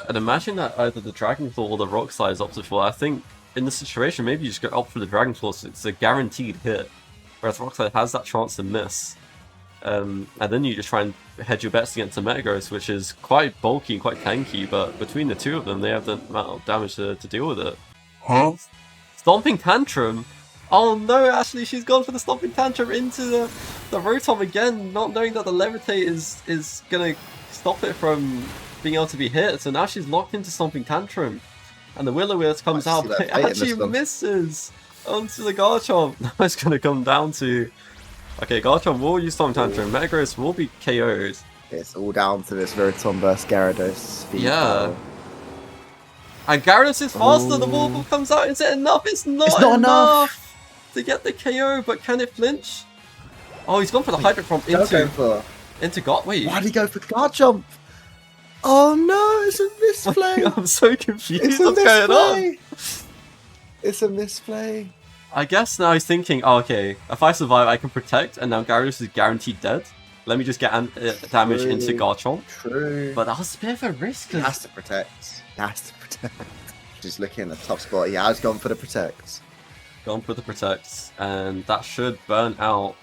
I'd imagine that either the Dragon Claw or the Rock Slide is opted for. I think in this situation, maybe you just go opt for the Dragon Claw, so it's a guaranteed hit. Whereas Rock Slide has that chance to miss. And then you just try and hedge your bets against the Metagross, which is quite bulky and quite tanky, but between the two of them, they have the amount of damage to deal with it. Huh? Stomping Tantrum? Oh no, Ashley, she's gone for the Stomping Tantrum into the Rotom again, not knowing that the Levitate is going to stop it from being able to be hit. So now she's locked into Stomping Tantrum. And the Will-O-Wisp comes out, but it actually misses onto the Garchomp. Now it's going to come down to... Okay, Garchomp will use Stomping Tantrum, Metagross will be KO'd. It's all down to this Rotom versus Gyarados. Yeah. And Gyarados is faster, the Warble comes out, is it enough? It's not enough to get the KO, but can it flinch? Oh, he's gone for the Hydro Pump into God. Wait. Why did he go for Garchomp? Oh no, it's a misplay. I'm so confused. What's going on? It's a misplay. I guess now he's thinking, oh, okay, if I survive, I can protect, and now Gyarados is guaranteed dead. Let me just get damage into Garchomp. True. But that was a bit of a risk. He has to protect. Just looking at the top spot, he has gone for the protect. Gone for the protect, and that should burn out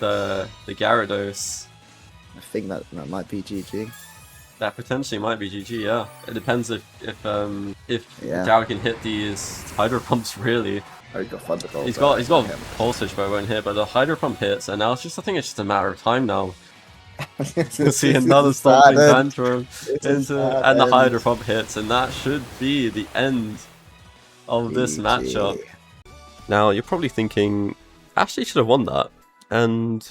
the Gyarados. I think that might be GG. That potentially might be GG, yeah. It depends if Jawad can hit these Hydro Pumps, really. Oh, he's got Thunderbolt. He's got Pulse Switch, but it won't hit. But the Hydro Pump hits, and now I think it's just a matter of time now. We'll see another Stomping Tantrum and the Hydro Pump hits, and that should be the end of this matchup. Now you're probably thinking, Ashley should have won that, and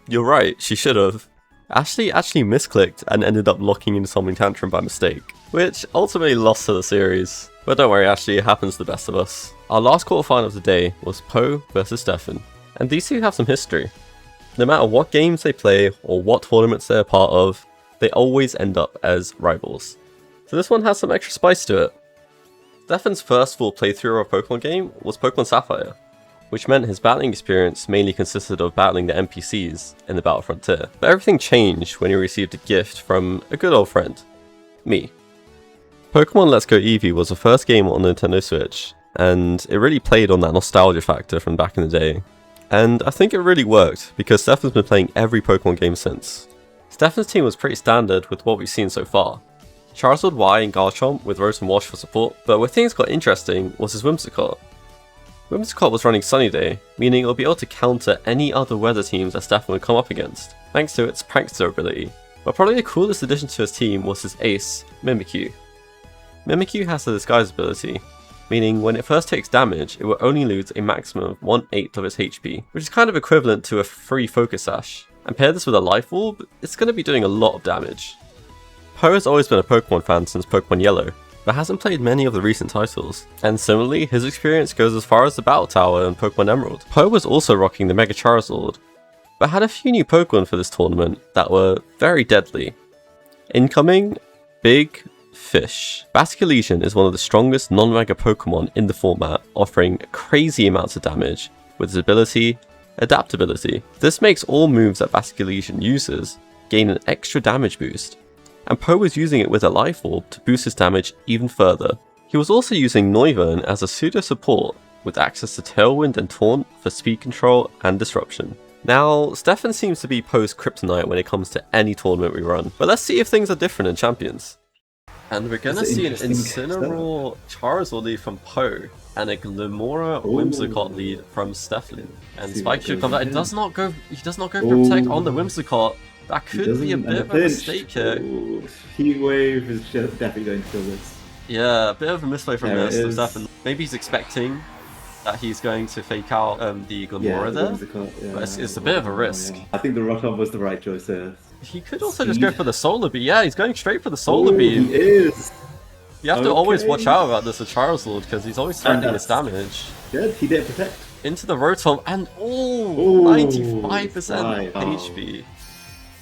you're right, she should have. Ashley actually misclicked and ended up locking into Stomping Tantrum by mistake, which ultimately lost to the series. But don't worry, Ashley, it happens to the best of us. Our last quarterfinal of the day was Poe versus Stefan, and these two have some history. No matter what games they play or what tournaments they're a part of, they always end up as rivals. So this one has some extra spice to it. Stefan's first full playthrough of a Pokemon game was Pokemon Sapphire, which meant his battling experience mainly consisted of battling the NPCs in the Battle Frontier. But everything changed when he received a gift from a good old friend, me. Pokemon Let's Go Eevee was the first game on the Nintendo Switch, and it really played on that nostalgia factor from back in the day. And I think it really worked, because Stefan's been playing every Pokemon game since. Stefan's team was pretty standard with what we've seen so far. Charizard Y and Garchomp with Rotom Wash for support, but where things got interesting was his Whimsicott. Whimsicott was running Sunny Day, meaning it will be able to counter any other weather teams that Stefan would come up against, thanks to its prankster ability. But probably the coolest addition to his team was his ace, Mimikyu. Mimikyu has the disguise ability, meaning when it first takes damage, it will only lose a maximum of 1/8 of its HP, which is kind of equivalent to a free focus sash. And pair this with a life orb, it's going to be doing a lot of damage. Poe has always been a Pokemon fan since Pokemon Yellow, but hasn't played many of the recent titles, and similarly, his experience goes as far as the Battle Tower in Pokemon Emerald. Poe was also rocking the Mega Charizard, but had a few new Pokemon for this tournament that were very deadly. Incoming, Big Fish. Basculegion is one of the strongest non-Mega Pokemon in the format, offering crazy amounts of damage with its ability, Adaptability. This makes all moves that Basculegion uses gain an extra damage boost, and Poe was using it with a Life Orb to boost his damage even further. He was also using Noivern as a pseudo support with access to Tailwind and Taunt for speed control and disruption. Now, Stefan seems to be Poe's kryptonite when it comes to any tournament we run, but let's see if things are different in Champions. And we're gonna see an Incineroar Charizard lead from Poe, and a Glimmora Whimsicott lead from Stefan. And Spike should come back. He does not go for Protect on the Whimsicott. That could be a bit of a mistake here. Heat Wave is definitely going to kill this. Yeah, a bit of a misplay from this from Stefan. Maybe he's expecting that he's going to fake out the Glimmora there, but it's a bit of a risk. Yeah. I think the Rotom was the right choice there. He could also just go for the Solar Beam. Yeah, he's going straight for the Solar Beam. He is! You have to always watch out about this with Charizard, because he's always threatening his damage. Good, he did protect. Into the Rotom, and 95% HP.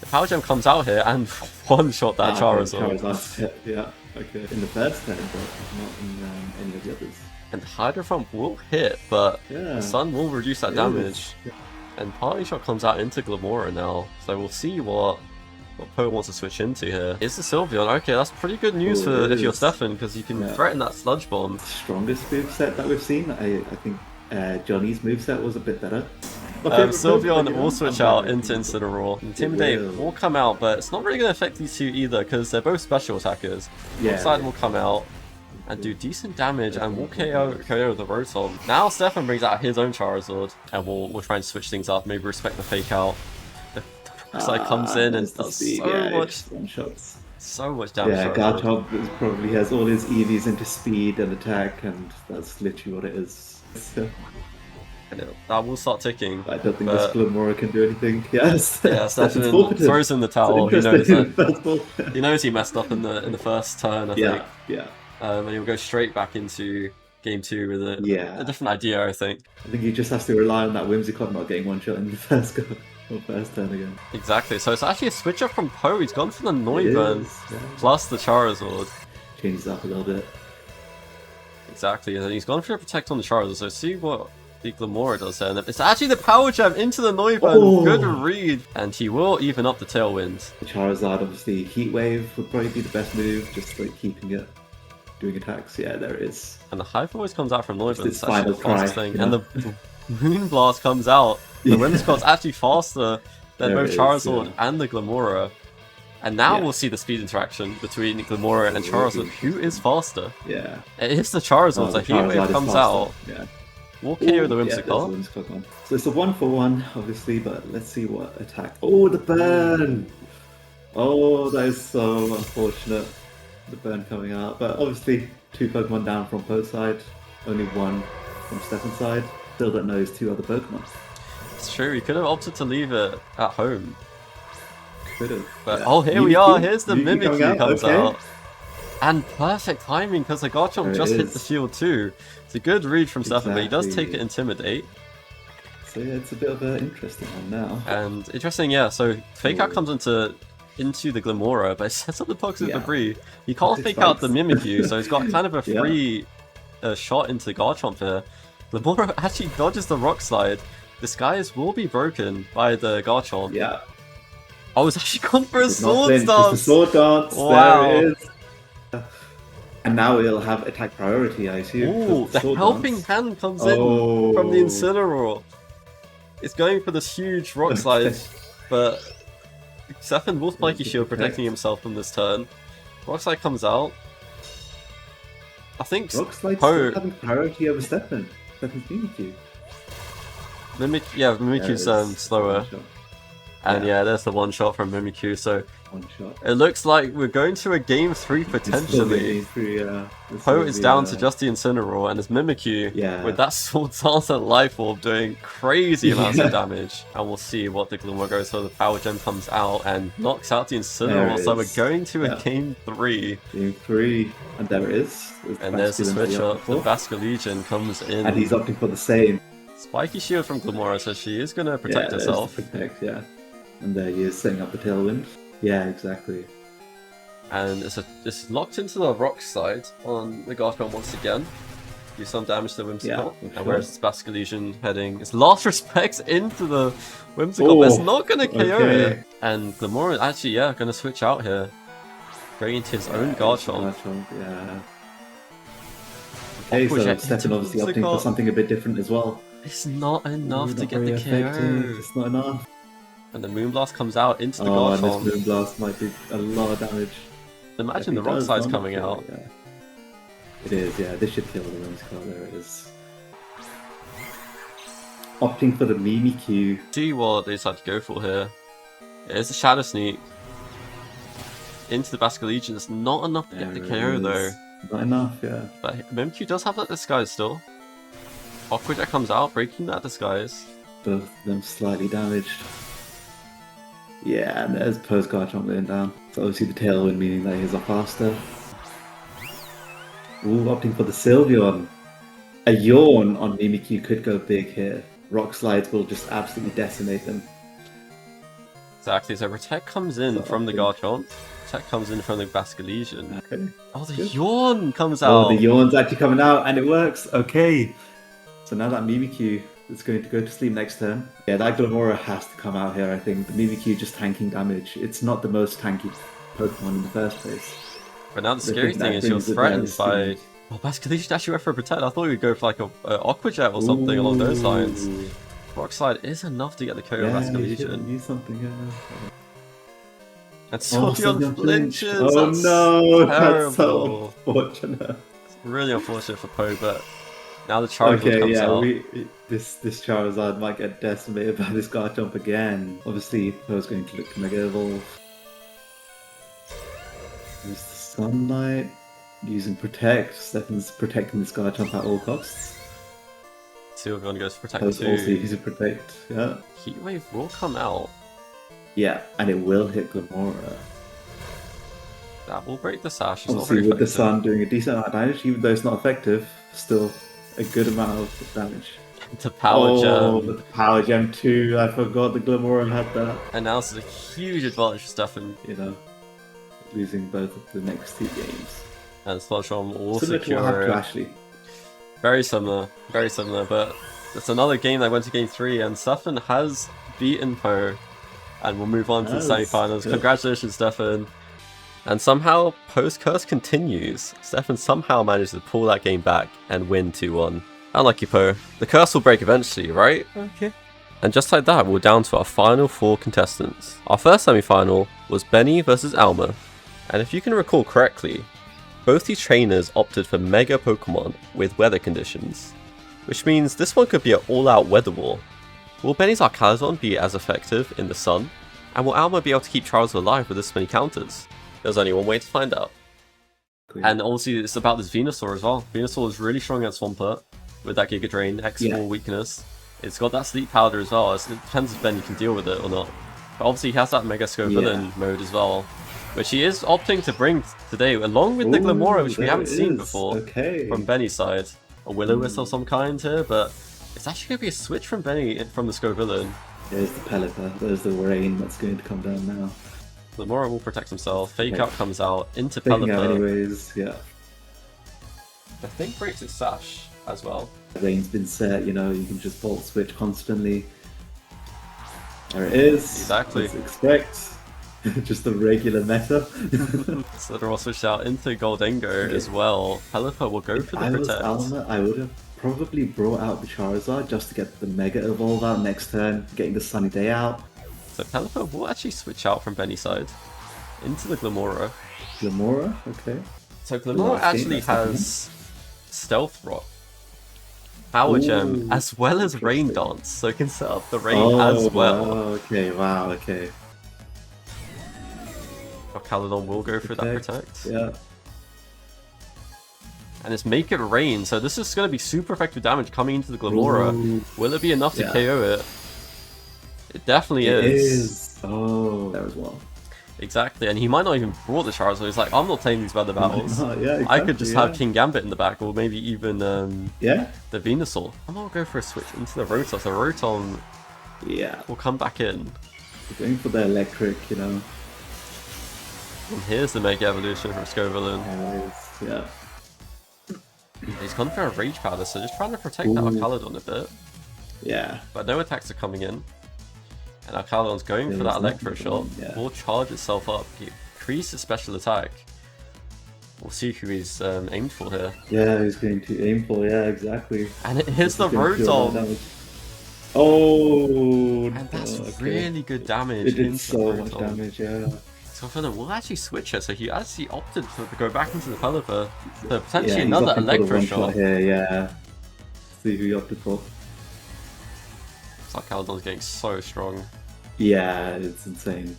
The Power Gem comes out here and one-shot that Charizard. Yeah, okay. In the first turn, but not in any of the others. And Hydro Pump will hit, but the Sun will reduce that damage. And Party Shot comes out into Glimmora now, so we'll see what Poe wants to switch into here. Is the Sylveon? Okay, that's pretty good news for if you're Stefan, because you can threaten that Sludge Bomb. Strongest moveset that we've seen. I think Jonny's moveset was a bit better. Sylveon will switch out into Incineroar. Intimidate will come out, but it's not really going to affect these two either, because they're both special attackers. One side will come out and do decent damage, and will KO the Rotom. Now Stefan brings out his own Charizard, and we'll try and switch things up, maybe respect the fake out. The side comes in and does so much damage. Yeah, Garchomp probably has all his EVs into speed and attack, and that's literally what it is. So, that will start ticking. I don't think this Glimmora can do anything. Yes. Yeah, Stefan throws in the towel. He knows that. He knows he messed up in the first turn, I think. Yeah. And he'll go straight back into game 2 with a different idea, I think. I think he just has to rely on that Whimsicott not getting one shot in the first turn again. Exactly. So it's actually a switch up from Poe. He's gone for the Noivern plus the Charizard. Changes up a little bit. Exactly, and he's gone for a Protect on the Charizard. So see what the Glimmora does there. And it's actually the Power Gem into the Noivern. Good read. And he will even up the Tailwind. The Charizard, obviously, Heat Wave would probably be the best move, just like keeping it. Doing attacks, there it is. And the Hyper Voice comes out from Noivern. It's final cry, thing. And the Moon Blast comes out. The Whimsicott's actually faster than both Charizard and the Glimmora. And now we'll see the speed interaction between Glimmora and Charizard. Who is faster? Yeah. It is the Charizard, so Heat Wave comes out. Yeah. We'll KO the Whimsicott. So it's a 1-for-1, obviously, but let's see what attack. Oh, the burn! Oh, that is so unfortunate. The burn coming out, but obviously 2 Pokemon down from Poe's side, only 1 from Stefan's side. Still don't know his 2 other Pokemon. It's true, he could have opted to leave it at home. Could have. But here we are, here's the Mimikyu comes out. And perfect timing, because the Garchomp just hit the shield too. It's a good read from Stefan, but he does take it Intimidate. So it's a bit of an interesting one now. And interesting, so Fake Out comes into the Glimmora, but it sets up the Toxic Debris. He can't fake out the Mimikyu, so he's got kind of a free shot into Garchomp here. Glimmora actually dodges the Rock Slide. Disguise will be broken by the Garchomp. Yeah. Oh, it's actually gone for a Sword Dance! It's a Sword Dance, wow. There it is. And now it'll have attack priority, I assume. Ooh, the Helping Hand comes in from the Incineroar. It's going for this huge Rock Slide, but Stefan will Spiky Shield protecting himself from this turn. Rock Slide comes out. I think Rock Slide's still having priority over Stefan. Stefan's Mimikyu. Mimikyu's slower. One shot. And yeah, there's the one shot from Mimikyu. So One shot. it looks like we're going to a game 3 potentially. Poe is down to just the Incineroar, and it's Mimikyu with that Sword Dance and Life Orb doing crazy amounts of damage. And we'll see what the Glimmer goes for. The Power Gem comes out and knocks out the Incineroar. So we're going to a game 3. Game 3. And there it is. And there's the switch up. The Basculegion comes in. And he's opting for the same. Spiky Shield from Glimora, so she is going to protect herself. Protect, And there he is setting up the Tailwind. Yeah, exactly. And it's locked into the rock side on the Garchomp once again. Do some damage to the Whimsicott. Yeah, and whereas Basculegion heading its last respects into the Whimsicott, but it's not going to KO it. And Glimora actually, going to switch out here. Bring into his own Garchomp. Yeah. Okay, so Stefan obviously opting for something a bit different as well. It's not enough to get the effective. KO. It's not enough. And the Moonblast comes out into the Garchomp. Garchomp. And this Moonblast might do a lot of damage. Imagine the rock side's coming out. Yeah. It is, this should kill the Whimsicott. There it is. Opting for the Mimikyu. See what they decide to go for here. It is a Shadow Sneak. Into the Basculegion. It's not enough to get the KO though. Not enough, But Mimikyu does have that disguise still. Aqua Jet comes out, breaking that disguise. Both of them slightly damaged. Yeah, and there's Poe's Garchomp laying down. So obviously the Tailwind meaning that he's off faster. Ooh, opting for the Sylveon. A Yawn on Mimikyu could go big here. Rock Slides will just absolutely decimate them. Exactly, so Protect comes in from the Garchomp. Protect comes in from the Basculegion. Okay. Oh, the Yawn comes out! Oh, the Yawn's actually coming out, and it works! Okay. So now that Mimikyu is going to go to sleep next turn. Yeah, that Glimora has to come out here, I think. The Mimikyu just tanking damage. It's not the most tanky Pokemon in the first place. But now the scary thing is you're threatened by... Oh, Basculegion actually went for a Protect. I thought he would go for like a Aqua Jet or something along those lines. Rock Slide is enough to get the KO of Basculegion. Use something, And Sylveon flinches! Oh no, terrible. that's so unfortunate. It's really unfortunate for Poe, but now the Charizard comes out. This Charizard might get decimated by this Garchomp again. Obviously, Poe's going to look to Mega Evolve. There's the Sunlight. Using Protect. Stefan's protecting this Garchomp at all costs. Sylveon goes to Protect Poe's too. also using Protect, Heat Wave will come out. Yeah, and it will hit Glimora. That will break the sash. It's Obviously, not very with the effective. Sun doing a decent amount of damage, even though it's not effective, still a good amount of damage. The Power Gem. But the Power Gem too. I forgot the Glimora had that. And now this is a huge advantage for Stefan. Losing both of the next 2 games. And Sludgehorn will Similar to what happened secure to it. Ashley. Very similar, but it's another game that went to game 3, and Stefan has beaten Poe, and we'll move on to the semi-finals. Good. Congratulations, Stefan. And somehow, Poe's curse continues. Stefan somehow manages to pull that game back and win 2-1. Unlucky Poe. The curse will break eventually, right? Okay. And just like that, we're down to our final 4 contestants. Our first semi-final was Bene versus Almer. And if you can recall correctly, both these trainers opted for Mega Pokemon with weather conditions, which means this one could be an all-out weather war. Will Bene's Archaludon be as effective in the sun? And will Almer be able to keep Charizard alive with this many counters? There's only one way to find out. And obviously it's about this Venusaur as well. Venusaur is really strong against Swampert with that Giga Drain, X4 weakness. It's got that Sleep Powder as well. It depends if Bene can deal with it or not. But obviously he has that Mega Scovillain mode as well, which he is opting to bring today, along with the Glimora, which we haven't seen before from Bene's side. A Will-O-Wisp of some kind here, but it's actually going to be a switch from Bene from the Scovillain. There's the Pelipper, there's the rain that's going to come down now. Glimora will protect himself, Fake Out comes out, into Faking out Pelipper. anyways, I think breaks its sash as well. The rain's been set, you can just Volt Switch constantly. There it is. Exactly. As expect. Just the regular meta. So they're all switched out into Goldengo as well. Pelipper will go for the I was Protect. Almer, I would have probably brought out the Charizard just to get the Mega Evolve out next turn, getting the Sunny Day out. So Pelipper will actually switch out from Bene's side into the Glimora. Glimora, okay. So Glimora Last game, actually that's has Stealth Rock. Power Gem Ooh, as well as Rain interesting. Dance, so it can set up the rain Oh, as well. okay, wow, okay. Caledon will go for that protect. Yeah. And it's Make It Rain, so this is going to be super effective damage coming into the Glamora. Ooh. Will it be enough to Yeah. KO it? It definitely It is. is. Oh, there as well. Exactly, and he might not even brought the Charizard. He's like, I'm not playing these weather battles. Yeah, exactly, I could just have King Gambit in the back, or maybe even Yeah. the Venusaur. I'm gonna go for a switch into the Rotom. So Rotom Yeah. will come back in. We're going for the electric, you know. And here's the Mega Evolution from Scovillain. Yeah. He's gone for a Rage Powder, so just trying to protect that Ooh. Arcaladon a bit. Yeah. But no attacks are coming in. And Arcaladon's going for There's that Electro nothing Shot. going, yeah. Will charge itself up. Increase its special attack. We'll see who he's aimed for here. Yeah, he's going to aim for, yeah, exactly. And it hits the This is gonna feel that Rotom. damage. Oh, And that's okay. really good damage. It did into so the much Rotom. damage, yeah. Scovillain will actually switch it, so he actually opted to go back into the Pelipper. So potentially Yeah, he's another opting for the Electro one Shot. here, yeah. See who he opted for. It's like Caledon's getting so strong. Yeah, it's insane.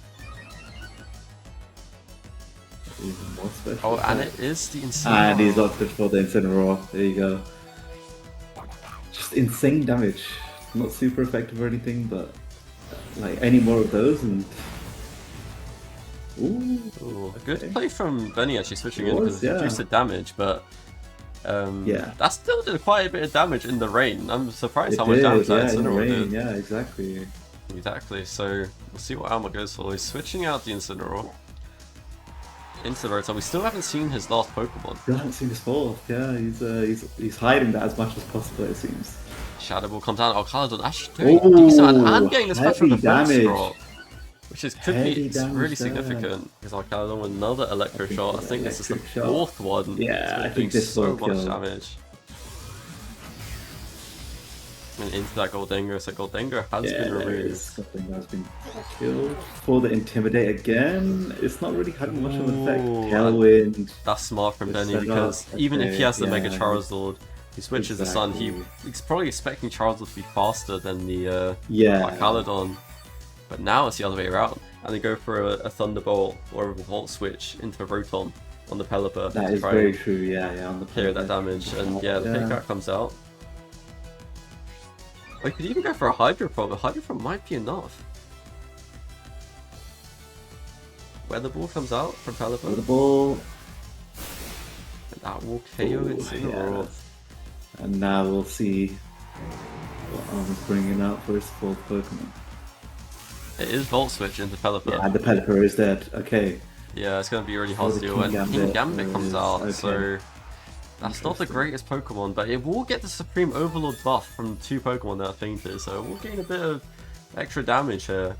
Even more special. Oh, and attack. it is the Incineroar. And he's opted for the Incineroar. There you go. Just insane damage. Not super effective or anything, but like any more of those and. Ooh. Ooh, Okay. good play from Bene actually switching It in was, because it reduced the damage, but Yeah. that still did quite a bit of damage in the rain. I'm surprised It how much did, damage that yeah, in the Incineroar rain, did. yeah, exactly. Exactly, so we'll see what Almer goes for. He's switching out the Incineroar into the Rotom. We still haven't seen his last Pokemon. Still haven't seen his fourth. Yeah, he's hiding that as much as possible. It seems. Shadow Ball comes down. Oh, Caledon actually doing decent and getting the special heavy defense damage. drop. Which is could Heavy be damage really there. significant because Arcaladon with another Electro Shot. I think this is the Electric Shot. fourth one. Yeah, It's been I doing think this so will much kill. damage. And into that Goldengo, so Goldengo has Yeah, been there is removed. something that's been killed. For the Intimidate again, it's not really having much of an effect. Ooh, Tailwind. That's smart from It's Bene set because up, even if he okay, has the Mega yeah. Charizard, he switches the Sun. He's probably expecting Charizard to be faster than the Yeah. Arcaladon. But now it's the other way around. And they go for a Thunderbolt or a Volt Switch into Rotom on the Pelipper That to is try very and true. Yeah, on the clear that damage. And yeah, the pickup comes out. I could even go for a Hydro Pump. A Hydro Pump might be enough. Weather Ball comes out from Pelipper. The ball. And that will KO Ooh, Incineroar. yeah. And now we'll see what Armor's bringing out for his fourth Pokemon. It is Volt Switch into Pelipper. Yeah, and the Pelipper is dead. Okay. Yeah, it's going to be really Oh, hard the to do. King And Gambit King Gambit comes is- out, okay. so that's not the greatest Pokemon, but it will get the Supreme Overlord buff from two Pokemon that are fainted, so we'll gain a bit of extra damage here.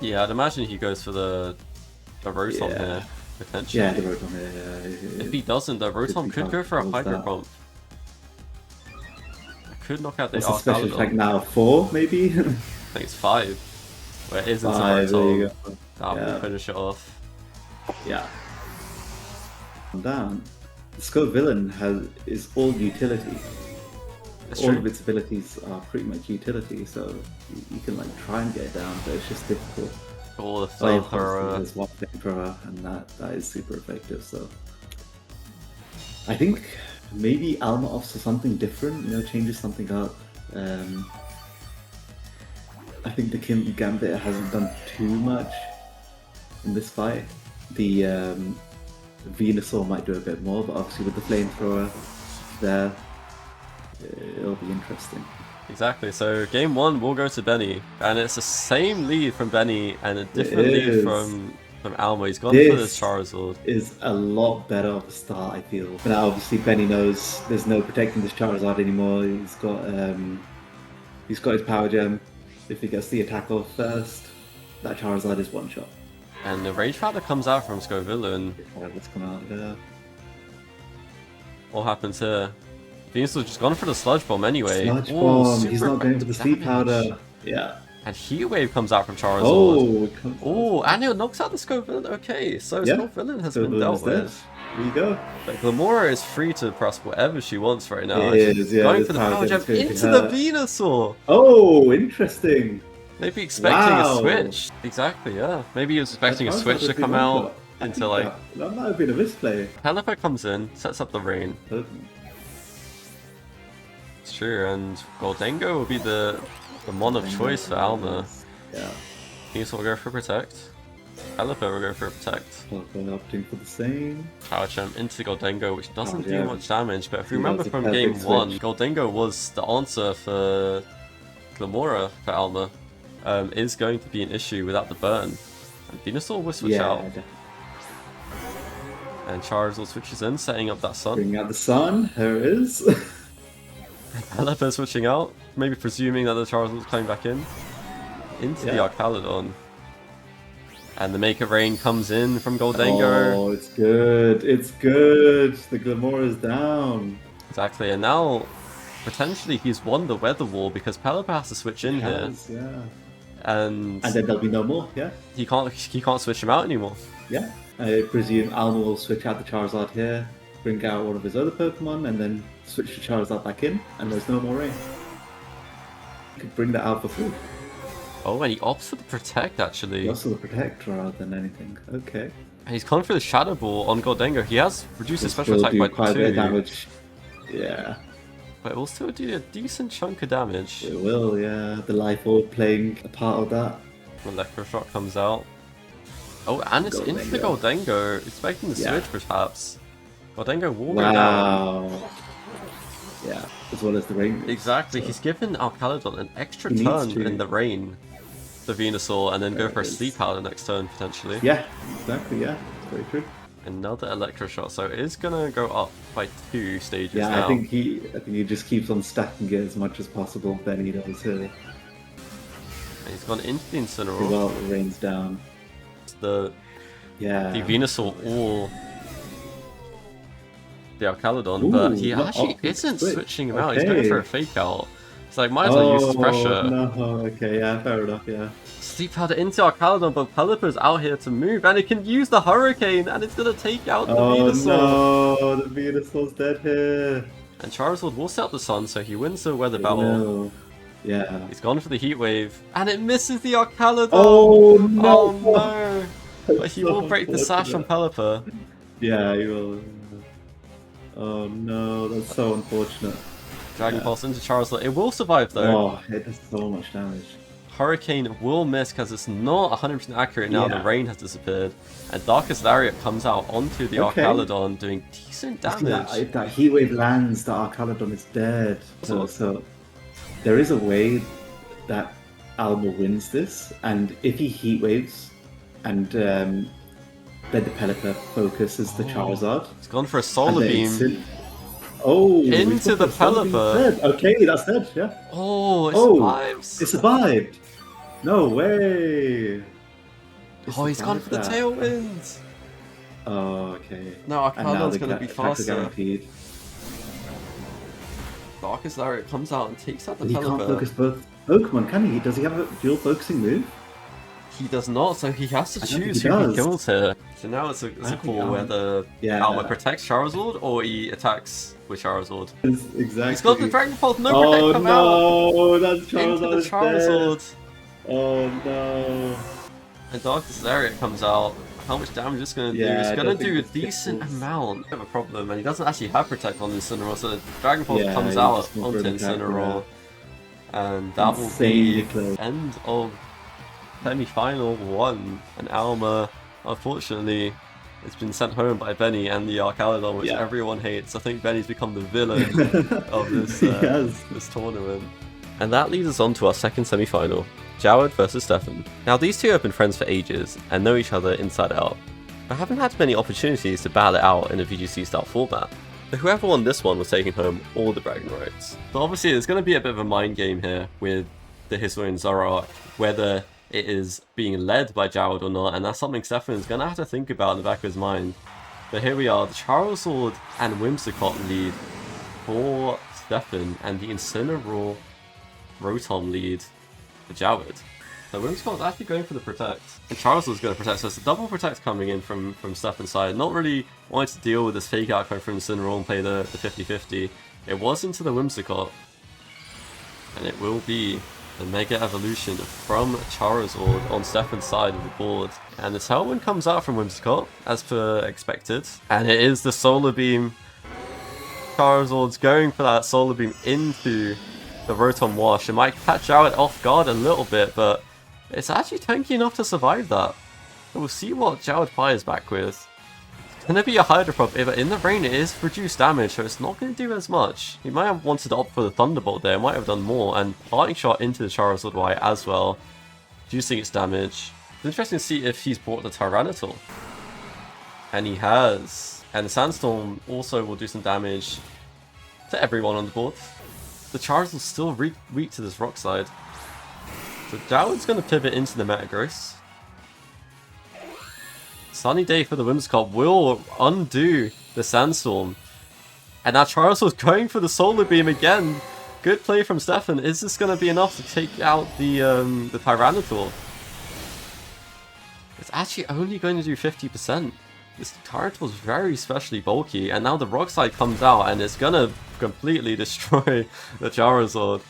Yeah, I'd imagine he goes for the Rotom Yeah. here, potentially. Yeah, the Rotom. Yeah. If he doesn't, the Rotom could go for a comfortable with Hydro that. Pump. Could knock out the What's the special Arcaladon. attack now? 4, maybe? I think it's 5. Where it is into 5, there you Rotom. go. That Yeah. will finish it off. Yeah. Calm down. Scovillain is all utility. It's All true. of its abilities are pretty much utility, so you can like try and get it down, but it's just difficult. All the Oh, Flamethrower. there's one flamethrower, and that is super effective. So I think maybe Alma opts for something different. Changes something up. I think the King Gambit hasn't done too much in this fight. The Venusaur might do a bit more, but obviously with the flamethrower there, it'll be interesting. Exactly, so game 1 will go to Bene, and it's the same lead from Bene and a different lead is. from Almer. He's gone for this Charizard. Is a lot better of a start, I feel. But now obviously Benny knows there's no protecting this Charizard anymore. He's got his Power Gem. If he gets the attack off first, that Charizard is one shot. And the Rage Powder comes out from Scovillain. Let's come out there. What happens here? Venusaur's just gone for the Sludge Bomb anyway. Sludge Ooh, Bomb. super He's not going for the effective Sleep damage. Powder. Yeah. And Heat Wave comes out from Charizard. Oh, and it knocks out the Scope Villain. Okay, so Scope Villain has been dealt with. There you go. But Glamora is free to press whatever she wants right now. It is, yeah. Going for the power jump into the Venusaur. Oh, interesting. Maybe expecting a switch. Exactly, yeah. Maybe he was expecting a switch to come out into like... That might have been a misplay. Pelipper comes in, sets up the rain. It's true, and Goldengo will be the mon of choice for Almer. Yeah. Venusaur will go for Protect. Pelipper will go for Protect. Pelipper opting for the same. Power Jump into Goldengo, which doesn't do much damage, but if you remember from game 1, Goldengo was the answer for Glamora for Almer. Is going to be an issue without the burn. And Venusaur will switch out. And Charizard switches in, setting up that sun. Bring out the sun, there it is. Pelipper switching out, maybe presuming that the Charizard is coming back in. Into the Archaludon. And the Make It Rain comes in from Goldengo. Oh, it's good, it's good. The Glamora is down. Exactly, and now potentially he's won the Weather Wall because Pelipper has to switch in here. Yeah. And then there'll be no more, He can't switch him out anymore. Yeah. I presume Almer will switch out the Charizard here, bring out one of his other Pokemon, and then switch the Charizard back in, and there's no more rain. You could bring that out for free. Oh, and he opts for the Protect actually. He opts for the Protect rather than anything. Okay. And he's gone for the Shadow Ball on Goldengo. He has reduced his special attack by 2. Quite a bit of damage. Yeah. But it will still do a decent chunk of damage. It will, yeah. The Life Orb playing a part of that. Electroshock comes out. Oh, and it's into the Goldengo, expecting the switch perhaps. Goldengo will go down. Yeah, as well as the rain. Exactly, he's given Archaludon an extra turn in the rain, the Venusaur, and then go for a Sleep Powder next turn potentially. Yeah, exactly, yeah. Very true. Another Electroshock, so it is gonna go up by 2 stages now. Yeah, I think he just keeps on stacking it as much as possible. Bene does here. And he's gone into the Incineroar. Well, it rains down. The Venusaur or the Archaludon, but he actually isn't switching him out. He's going for a Fake Out. It's like, might as well use his pressure. No, okay, yeah, fair enough, yeah. Sleep Powder into Archaludon, but Pelipper's out here to move, and it can use the Hurricane, and it's going to take out the Venusaur. Oh no, the Venusaur's dead here. And Charizard will set up the sun, so he wins the weather battle. No. Yeah. He's gone for the Heat Wave, and it misses the Archaludon. Oh no! Oh no! But he will break the sash on Pelipper. Yeah, he will. Oh no, that's so unfortunate. Dragon Pulse into Charizard. It will survive though. Oh, it does so much damage. Hurricane will miss because it's not 100% accurate now. The rain has disappeared. And Darkest Lariat comes out onto the Archaludon, doing decent damage. That Heat Wave lands, the Archaludon is dead. So there is a way that Almer wins this, and if he Heat Waves, and then the Pelipper focuses the Charizard. It's gone for a Solar Beam. Oh, into the Pelipper. Okay, that's dead, yeah. Oh, it survives. It survived. No way. He's gone for the Tailwind. Oh, okay. No, Archaludon's going to be faster. Guaranteed. Darkest Lariat comes out and takes out the Pelipper. He can't focus both Pokemon, can he? Does he have a dual focusing move? He does not, so he has to choose who he kills here. So now it's a call whether Almer protects Charizard or he attacks with Charizard. Exactly. He's got the Dragon Pulse, no Protect come out! Oh no, that's Charizard. Into the Charizard. Oh no. And Darkest Lariat comes out. How much damage is going to do? It's going to do a decent amount. Of a problem, and he doesn't actually have Protect on the Incineroar, so the Dragon Pulse comes out onto Incineroar. And that will be the end of semi-final 1. And Almer, unfortunately, has been sent home by Bene and the Archaludon, which everyone hates. I think Benny's become the villain of this this tournament. And that leads us on to our second semi-final, Jawad versus Stefan. Now these two have been friends for ages and know each other inside out, but haven't had many opportunities to battle it out in a VGC style format. But whoever won this one was taking home all the bragging rights. So obviously there's going to be a bit of a mind game here with the Historian Zoroark, whether it is being led by Jawad or not, and that's something Stefan is going to have to think about in the back of his mind. But here we are, the Charizard and Whimsicott lead for Stefan, and the Incineroar Rotom lead for Jawad. The Whimsicott's actually going for the protect. And Charles was going to protect, so it's a double protect coming in from Stefan's side. Not really wanting to deal with this fake out coming from Incineroar and play the 50-50. It was into the Whimsicott. And it will be the Mega Evolution from Charizard on Stefan's side of the board. And the Tailwind comes out from Whimsicott, as per expected. And it is the Solar Beam. Charizard's going for that Solar Beam into the Rotom Wash. It might catch Jawad off guard a little bit, but it's actually tanky enough to survive that. And we'll see what Jawad fires back with. It's going to be a Hydro Pump, but in the rain it is reduced damage, so it's not going to do as much. He might have wanted to opt for the Thunderbolt there, might have done more, and Parting Shot into the Charizard Y as well, reducing its damage. It's interesting to see if he's brought the Tyranital. And he has. And the Sandstorm also will do some damage to everyone on the board. The Charizard's still weak to this Rock Slide. So Jawad's going to pivot into the Metagross. Sunny Day for the Whimsicott will undo the Sandstorm. And now Charizard's going for the Solar Beam again. Good play from Stefan. Is this going to be enough to take out the Tyranitar? It's actually only going to do 50%. This Tyranitar is very specially bulky, and now the Rock Slide comes out and it's going to completely destroy the Charizard.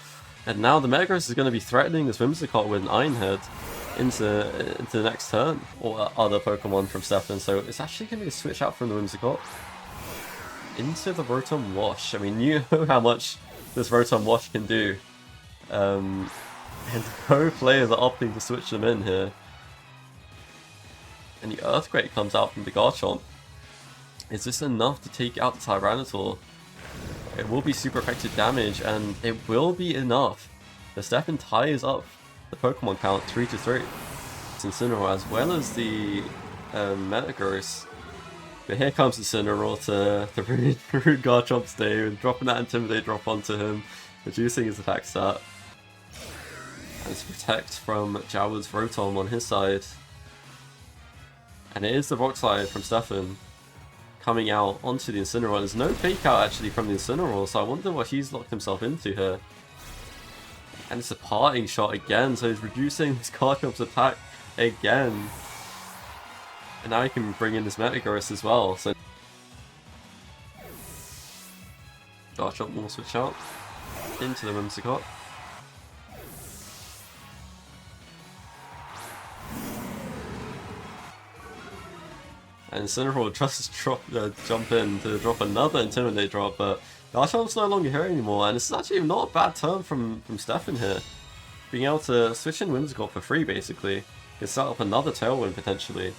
And now the Metagross is going to be threatening this Whimsicott with an Iron Head into the next turn, or other Pokemon from Stefan. So it's actually going to be a switch out from the Whimsicott into the Rotom Wash. I mean, you know how much this Rotom Wash can do. And no players are opting to switch them in here. And the Earthquake comes out from the Garchomp. Is this enough to take out the Tyranitar? It will be super effective damage, and it will be enough. The Stefan ties up the Pokemon count 3-3. It's Incineroar as well as the Metagross. But here comes Incineroar to ruin Garchomp's day, with dropping that Intimidate drop onto him, reducing his attack stat. And it's Protect from Jawad's Rotom on his side. And it is the Rock Slide from Stefan coming out onto the Incineroar. There's no fake out actually from the Incineroar, so I wonder what he's locked himself into here. And it's a Parting Shot again, so he's reducing his Garchomp's attack again. And now he can bring in this Metagross as well. So Garchomp will switch out into the Whimsicott. And Incineroar just jump in to drop another Intimidate drop, but Garchomp's no longer here anymore, and it's actually not a bad turn from Stefan here. Being able to switch in Whimsicott for free, basically. Can set up another Tailwind, potentially.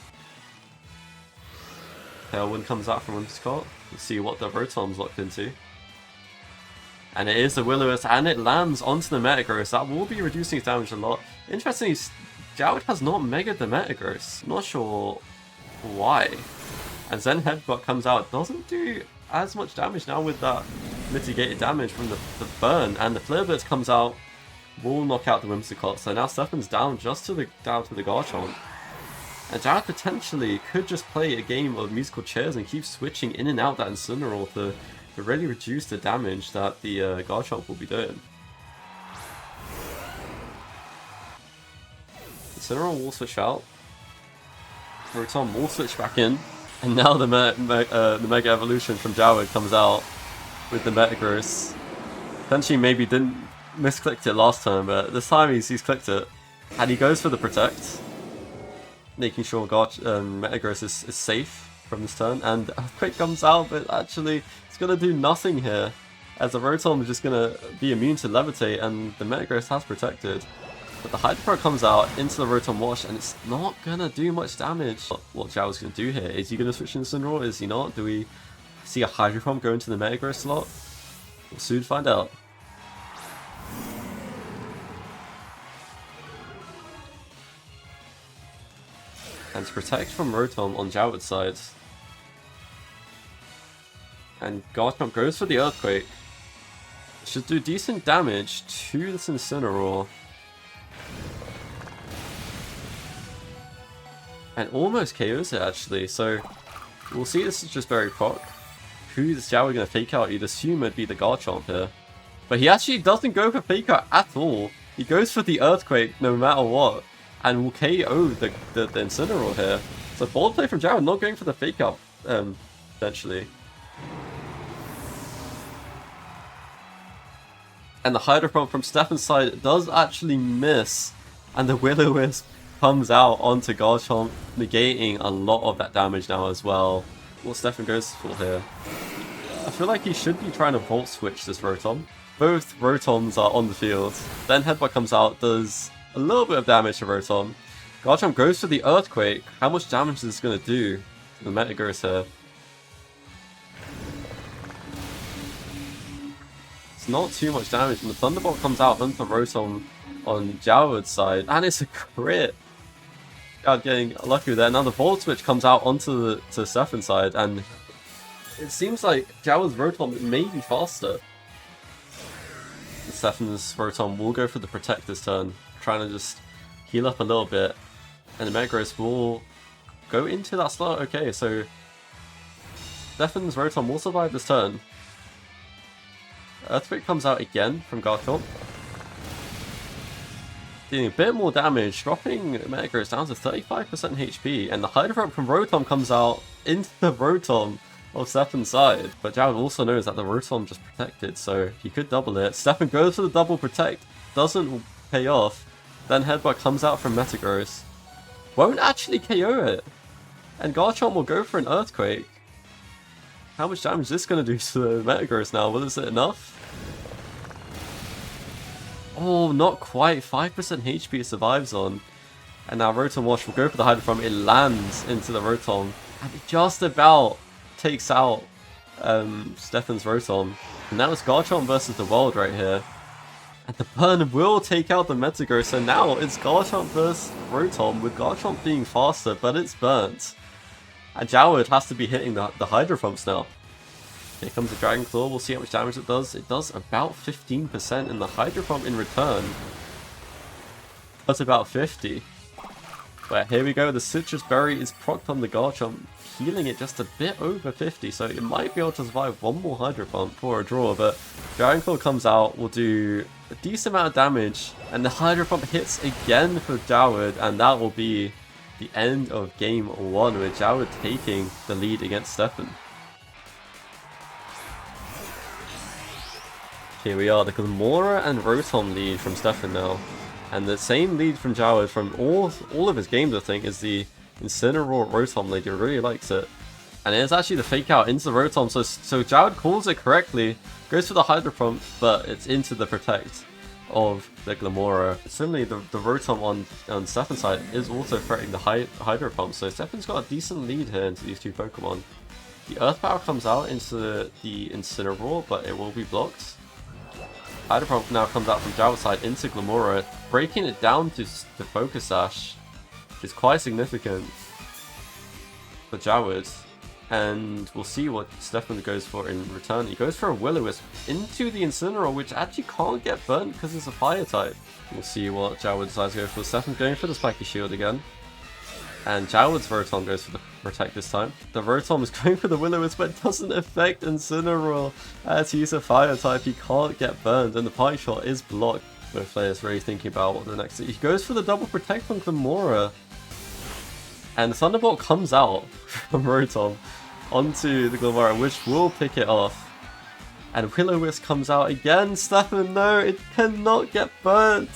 Tailwind comes out from Whimsicott. Let's see what the Rotom's locked into. And it is the Will-O-Wisp, and it lands onto the Metagross. That will be reducing its damage a lot. Interestingly, Jawad has not Megaed the Metagross. Not sure why. And Zen Headbutt comes out, doesn't do as much damage now with that mitigated damage from the burn, and the Flare Blitz comes out, will knock out the Whimsicott. So now Stefan's down just to the Garchomp. And Jawad potentially could just play a game of musical chairs and keep switching in and out that Incineroar to really reduce the damage that the Garchomp will be doing. Incineroar will switch out. Rotom will switch back in, and now the Mega Evolution from Jawad comes out with the Metagross. Potentially maybe didn't misclicked it last time, but this time he's clicked it. And he goes for the Protect, making sure Metagross is safe from this turn. And Earthquake comes out, but actually it's going to do nothing here, as the Rotom is just going to be immune to Levitate, and the Metagross has protected. But the Hydro Pump comes out into the Rotom Wash, and it's not going to do much damage. What Jawad's going to do here, is he going to switch into Incineroar? Is he not? Do we see a Hydro Pump go into the Metagross slot? We'll soon find out. And to protect from Rotom on Jawad's side. And Garchomp goes for the Earthquake. Should do decent damage to this Incineroar. And almost KOs it actually, so we'll see. This is just very proc. Who is Jawad going to fake out? You'd assume it'd be the Garchomp here. But he actually doesn't go for fake out at all. He goes for the Earthquake no matter what. and will KO the Incineroar here. So bold play from Jawad, not going for the fake out, eventually. And the Hydro Pump from Stefan's side does actually miss, and the Will-O-Wisp comes out onto Garchomp, negating a lot of that damage now as well. What Stefan goes for here? I feel like he should be trying to Volt Switch this Rotom. Both Rotoms are on the field. Then Headbutt comes out, does a little bit of damage to Rotom. Garchomp goes for the Earthquake. How much damage is this going to do to the Metagross here? It's not too much damage, and the Thunderbolt comes out onto Rotom on Jawad's side, and it's a crit. God, getting lucky there. Now the Volt Switch comes out onto the Stefan's side, and it seems like Jawad's Rotom may be faster. Stefan's Rotom will go for the Protect this turn, trying to just heal up a little bit, and the Metagross will go into that slot. Okay, so Stefan's Rotom will survive this turn. Earthquake comes out again from Garchomp, dealing a bit more damage, dropping Metagross down to 35% HP, and the Hydro Pump from Rotom comes out into the Rotom of Stefan's side. But Jawad also knows that the Rotom just protected, so he could double it. Stefan goes for the double protect, doesn't pay off. Then Headbutt comes out from Metagross, won't actually KO it, and Garchomp will go for an Earthquake. How much damage is this going to do to the Metagross now? Well, is it enough? Oh, not quite. 5% HP it survives on. And now Rotom Wash will go for the Hydro Pump. It lands into the Rotom, and it just about takes out Stefan's Rotom. And now it's Garchomp versus the world right here. And the burn will take out the Metagross. So now it's Garchomp versus Rotom, with Garchomp being faster, but it's burnt. And Jawad has to be hitting the Hydro Pumps now. Here comes the Dragon Claw. We'll see how much damage it does. It does about 15%, and the Hydro Pump in return does about 50. But here we go. The Citrus Berry is procced on the Garchomp, healing it just a bit over 50. So it might be able to survive one more Hydro Pump for a draw. But Dragon Claw comes out, will do a decent amount of damage, and the Hydro Pump hits again for Jawad, and that will be the end of game 1, with Jawad taking the lead against Stefan. Here we are, the Glamora and Rotom lead from Stefan now. And the same lead from Jawad from all of his games, I think, is the Incineroar Rotom lead. He really likes it. And it is actually the fake out into the Rotom, so Jawad calls it correctly, goes for the Hydro Pump, but it's into the Protect of the Glamora. Similarly, the Rotom on Stefan's side is also threatening the Hydro Pump, so Stefan's got a decent lead here into these two Pokemon. The Earth Power comes out into the Incineroar, but it will be blocked. Hydro Pump now comes out from Jawad's side into Glamora, breaking it down to the Focus Sash, which is quite significant for Jawad. And we'll see what Stefan goes for in return. He goes for a Will-O-Wisp into the Incineroar, which actually can't get burnt because it's a fire type. We'll see what Jawad decides to go for. Stefan's going for the Spiky Shield again. And Jawad's Rotom goes for the Protect this time. The Rotom is going for the Will-O-Wisp, but it doesn't affect Incineroar as he's a fire type. He can't get burned, and the Party Shot is blocked. Both players really thinking about what the next... He goes for the double Protect on Glamora. And the Thunderbolt comes out from Rotom onto the Glamora, which will pick it off. And Will-O-Wisp comes out again. Stefan, no, it cannot get burnt.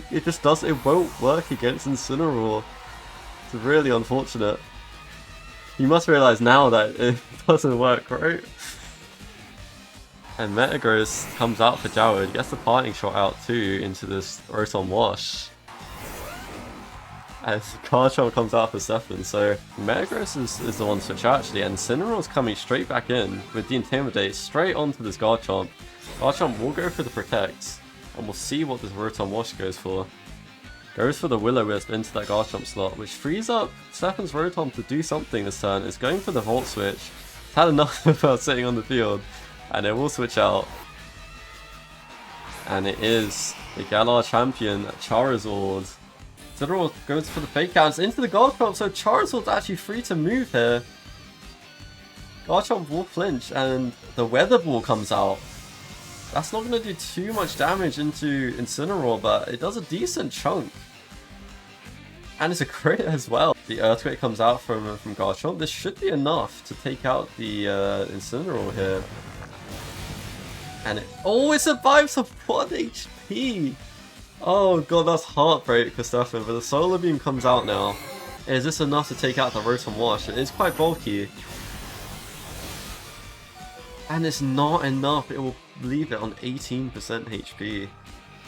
It just doesn't, it won't work against Incineroar. It's really unfortunate. You must realize now that it doesn't work, right? And Metagross comes out for Jawad, gets the Parting Shot out too into this Rotom Wash. And Garchomp comes out for Stefan, so Metagross is the one to switch out actually, and Incineroar's coming straight back in with the Intimidate straight onto this Garchomp. Garchomp will go for the Protect, and we'll see what this Rotom Wash goes for. Goes for the Will-O-Wisp into that Garchomp slot, which frees up Stefan's Rotom to do something this turn. It's going for the Volt Switch. It's had enough about sitting on the field, and it will switch out. And it is the Galar champion, Charizard. Incineroar goes for the fake out, it's into the Garchomp, so Charizard's actually free to move here. Garchomp will flinch, and the Weather Ball comes out. That's not going to do too much damage into Incineroar, but it does a decent chunk. And it's a crit as well. The Earthquake comes out from Garchomp. This should be enough to take out the Incineroar here. And it survives a 1 HP! Oh god, that's heartbreak for Stefan, but the Solar Beam comes out now. Is this enough to take out the Rotom Wash? It is quite bulky. And it's not enough, it will leave it on 18% HP.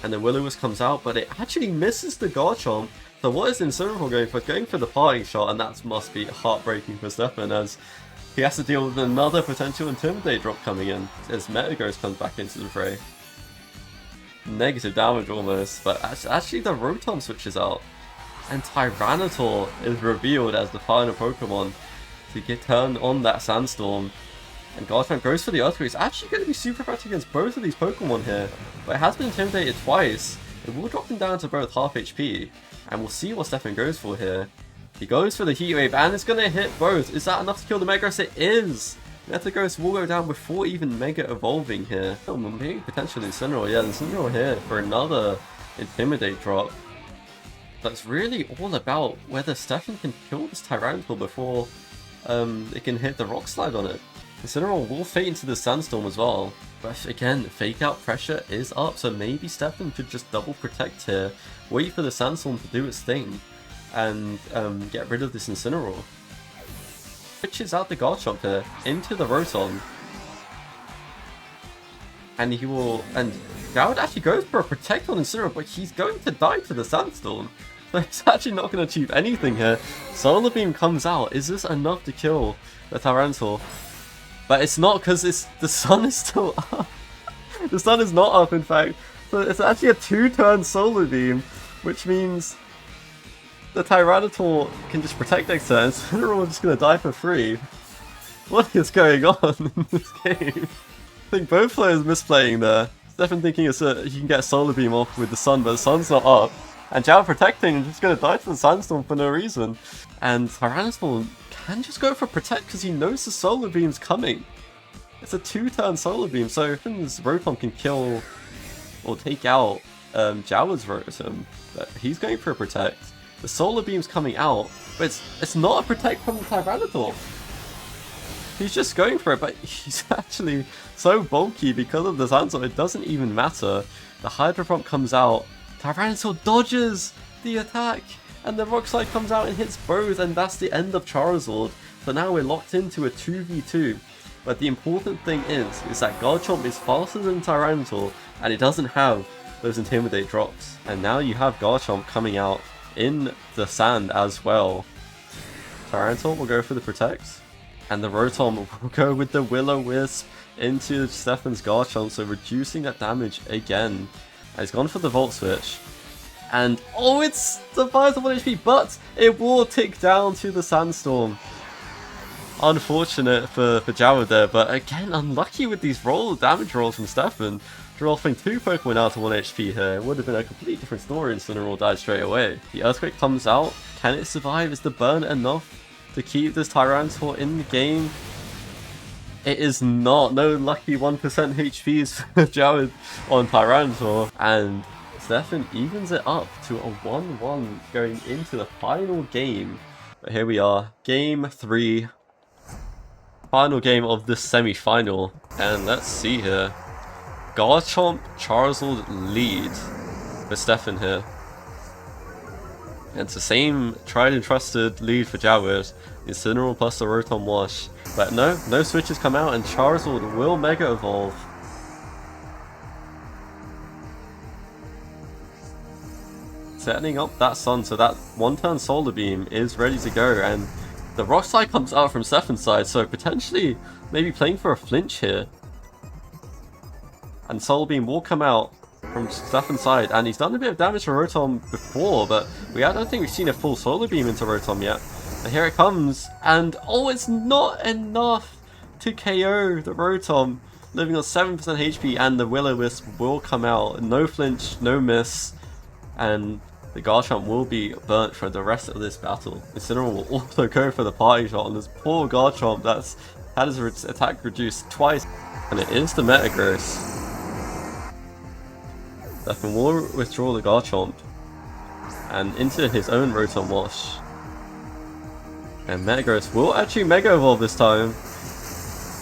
And the Will-O-Wisp comes out, but it actually misses the Garchomp. So what is Incineroar going for? Going for the parting shot, and that must be heartbreaking for Stefan, as he has to deal with another potential Intimidate drop coming in, as Metagross comes back into the fray. Negative damage almost, but actually the Rotom switches out. And Tyranitar is revealed as the final Pokemon to turn on that Sandstorm. And Garchomp goes for the Earthquake. It's actually going to be super effective against both of these Pokemon here. But it has been intimidated twice. It will drop him down to both half HP. And we'll see what Stefan goes for here. He goes for the Heat Wave and it's going to hit both. Is that enough to kill the Metagross? It is! Metagross will go down before even Mega Evolving here. Oh, maybe potentially Incineroar. Yeah, Incineroar here for another Intimidate drop. But it's really all about whether Stefan can kill this Tyranitar before it can hit the Rock Slide on it. Incineroar will fade into the Sandstorm as well. But again, Fake Out pressure is up, so maybe Stefan could just double protect here, wait for the Sandstorm to do its thing, and get rid of this Incineroar. Switches out the Garchomp here into the Rotom, and he will. And Jawad actually goes for a Protect on Incineroar, but he's going to die to the Sandstorm. So he's actually not going to achieve anything here. Solar Beam comes out. Is this enough to kill the Tyranitar? But it's not, because the sun is still up. The sun is not up, in fact. So it's actually a 2-turn Solar Beam, which means the Tyranitar can just protect next turn. Incineroar is just going to die for free. What is going on in this game? I think both players misplaying there. Stefan thinking he can get a Solar Beam off with the sun, but the sun's not up. And Jawad protecting and just going to die to the Sandstorm for no reason. And Tyranitar can just go for Protect because he knows the Solar Beam's coming. It's a 2-turn Solar Beam, so Stefan's Rotom can kill or take out Jawad's Rotom. But he's going for a Protect. The Solar Beam's coming out, but it's not a Protect from the Tyranitar. He's just going for it, but he's actually so bulky because of the Sandstorm, it doesn't even matter. The Hydro Pump comes out, Tyranitar dodges the attack, and the Rock Slide comes out and hits both, and that's the end of Charizard. So now we're locked into a 2v2. But the important thing is that Garchomp is faster than Tyranitar, and it doesn't have those Intimidate drops. And now you have Garchomp coming out in the sand as well. Tyranitar will go for the Protect, and the Rotom will go with the Will-O-Wisp into Stefan's Garchomp, so reducing that damage again. And he's gone for the Volt Switch. And oh, it's survives the 1 HP, but it will tick down to the Sandstorm. Unfortunate for Jawad there, but again, unlucky with these damage rolls from Stefan. Dropping 2 Pokemon out to 1 HP here. It would have been a completely different story, and Incineroar died straight away. The Earthquake comes out. Can it survive? Is the burn enough to keep this Tyranitar in the game? It is not. No lucky 1% HPs for Jawad on Tyranitar. And Stefan evens it up to a 1-1 going into the final game. But here we are, game 3. Final game of this semi-final. And let's see here. Garchomp Charizard lead for Stefan here. And it's the same tried and trusted lead for Jawad. Incineroar plus the Rotom Wash. But no switches come out, and Charizard will Mega Evolve. Setting up that sun, so that 1-turn Solar Beam is ready to go, and the Rock Slide comes out from Stefan's side, so potentially maybe playing for a flinch here. And Solar Beam will come out from Stefan's side, and he's done a bit of damage to Rotom before, but I don't think we've seen a full Solar Beam into Rotom yet. And here it comes, and oh, it's not enough to KO the Rotom, living on 7% HP, and the Will-O-Wisp will come out. No flinch, no miss, and the Garchomp will be burnt for the rest of this battle. Incineroar will also go for the party shot on this poor Garchomp that's had his attack reduced twice. And it is the Metagross. Stefan will withdraw the Garchomp. and into his own Rotom Wash. And Metagross will actually Mega Evolve this time.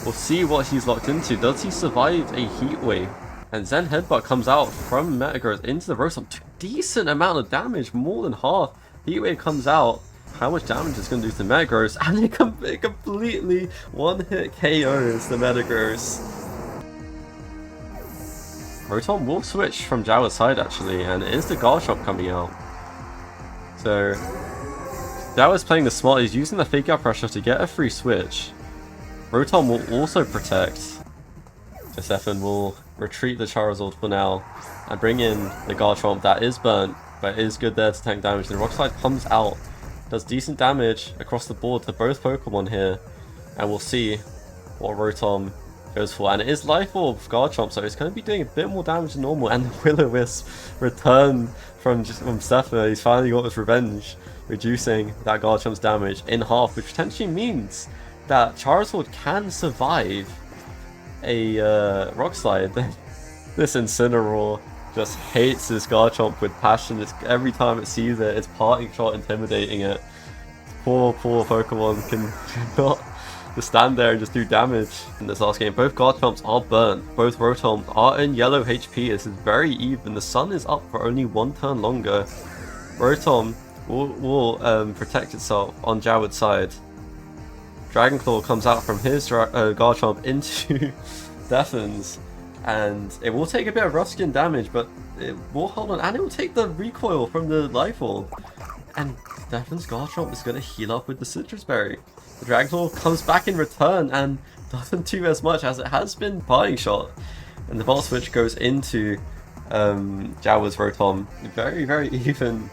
We'll see what he's locked into. Does he survive a Heat Wave? And Zen Headbutt comes out from Metagross into the Rotom. Decent amount of damage, more than half. Heat Wave comes out. How much damage is going to do to Metagross? And it completely one-hit KOs the Metagross. Rotom will switch from Jawad's side actually, and it is the Garchomp coming out. So Jawad's playing the smart, he's using the Fake Out Pressure to get a free switch. Rotom will also protect. So Stefan will retreat the Charizard for now and bring in the Garchomp that is burnt, but is good there to tank damage. The Rock Slide comes out, does decent damage across the board to both Pokemon here, and we'll see what Rotom goes for. And it is Life Orb Garchomp, so it's going to be doing a bit more damage than normal. And the Will-O-Wisp return from Stefan. He's finally got his revenge, reducing that Garchomp's damage in half, which potentially means that Charizard can survive a Rock Slide. This Incineroar just hates this Garchomp with passion. Every time it sees it, it's parting shot intimidating it. Poor Pokemon cannot just stand there and just do damage. In this last game, both Garchomps are burnt. Both Rotoms are in yellow HP. This is very even. The sun is up for only one turn longer. Rotom will protect itself on Jawad's side. Dragon Claw comes out from his Garchomp into Stefan's, and it will take a bit of rough skin damage, but it will hold on, and it will take the recoil from the Life Orb. And Stefan's Garchomp is going to heal up with the Citrus Berry. The Dragon Claw comes back in return and doesn't do as much as it has been parting shot. And the Volt Switch goes into Jawad's Rotom. Very, very even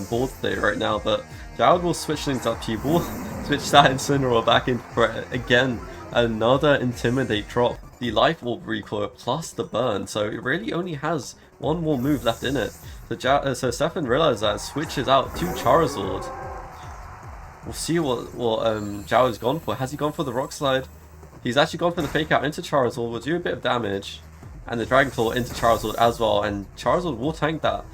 board state right now, but Jawad will switch things up. He will switch that Incineroar back in for again another Intimidate drop. The Life Orb recoil plus the burn, so it really only has one more move left in it. So Stefan realizes that, switches out to Charizard. We'll see what Jawad's gone for. Has he gone for the Rock Slide? He's actually gone for the Fake Out into Charizard. Will do a bit of damage, and the Dragon Claw into Charizard as well. And Charizard will tank that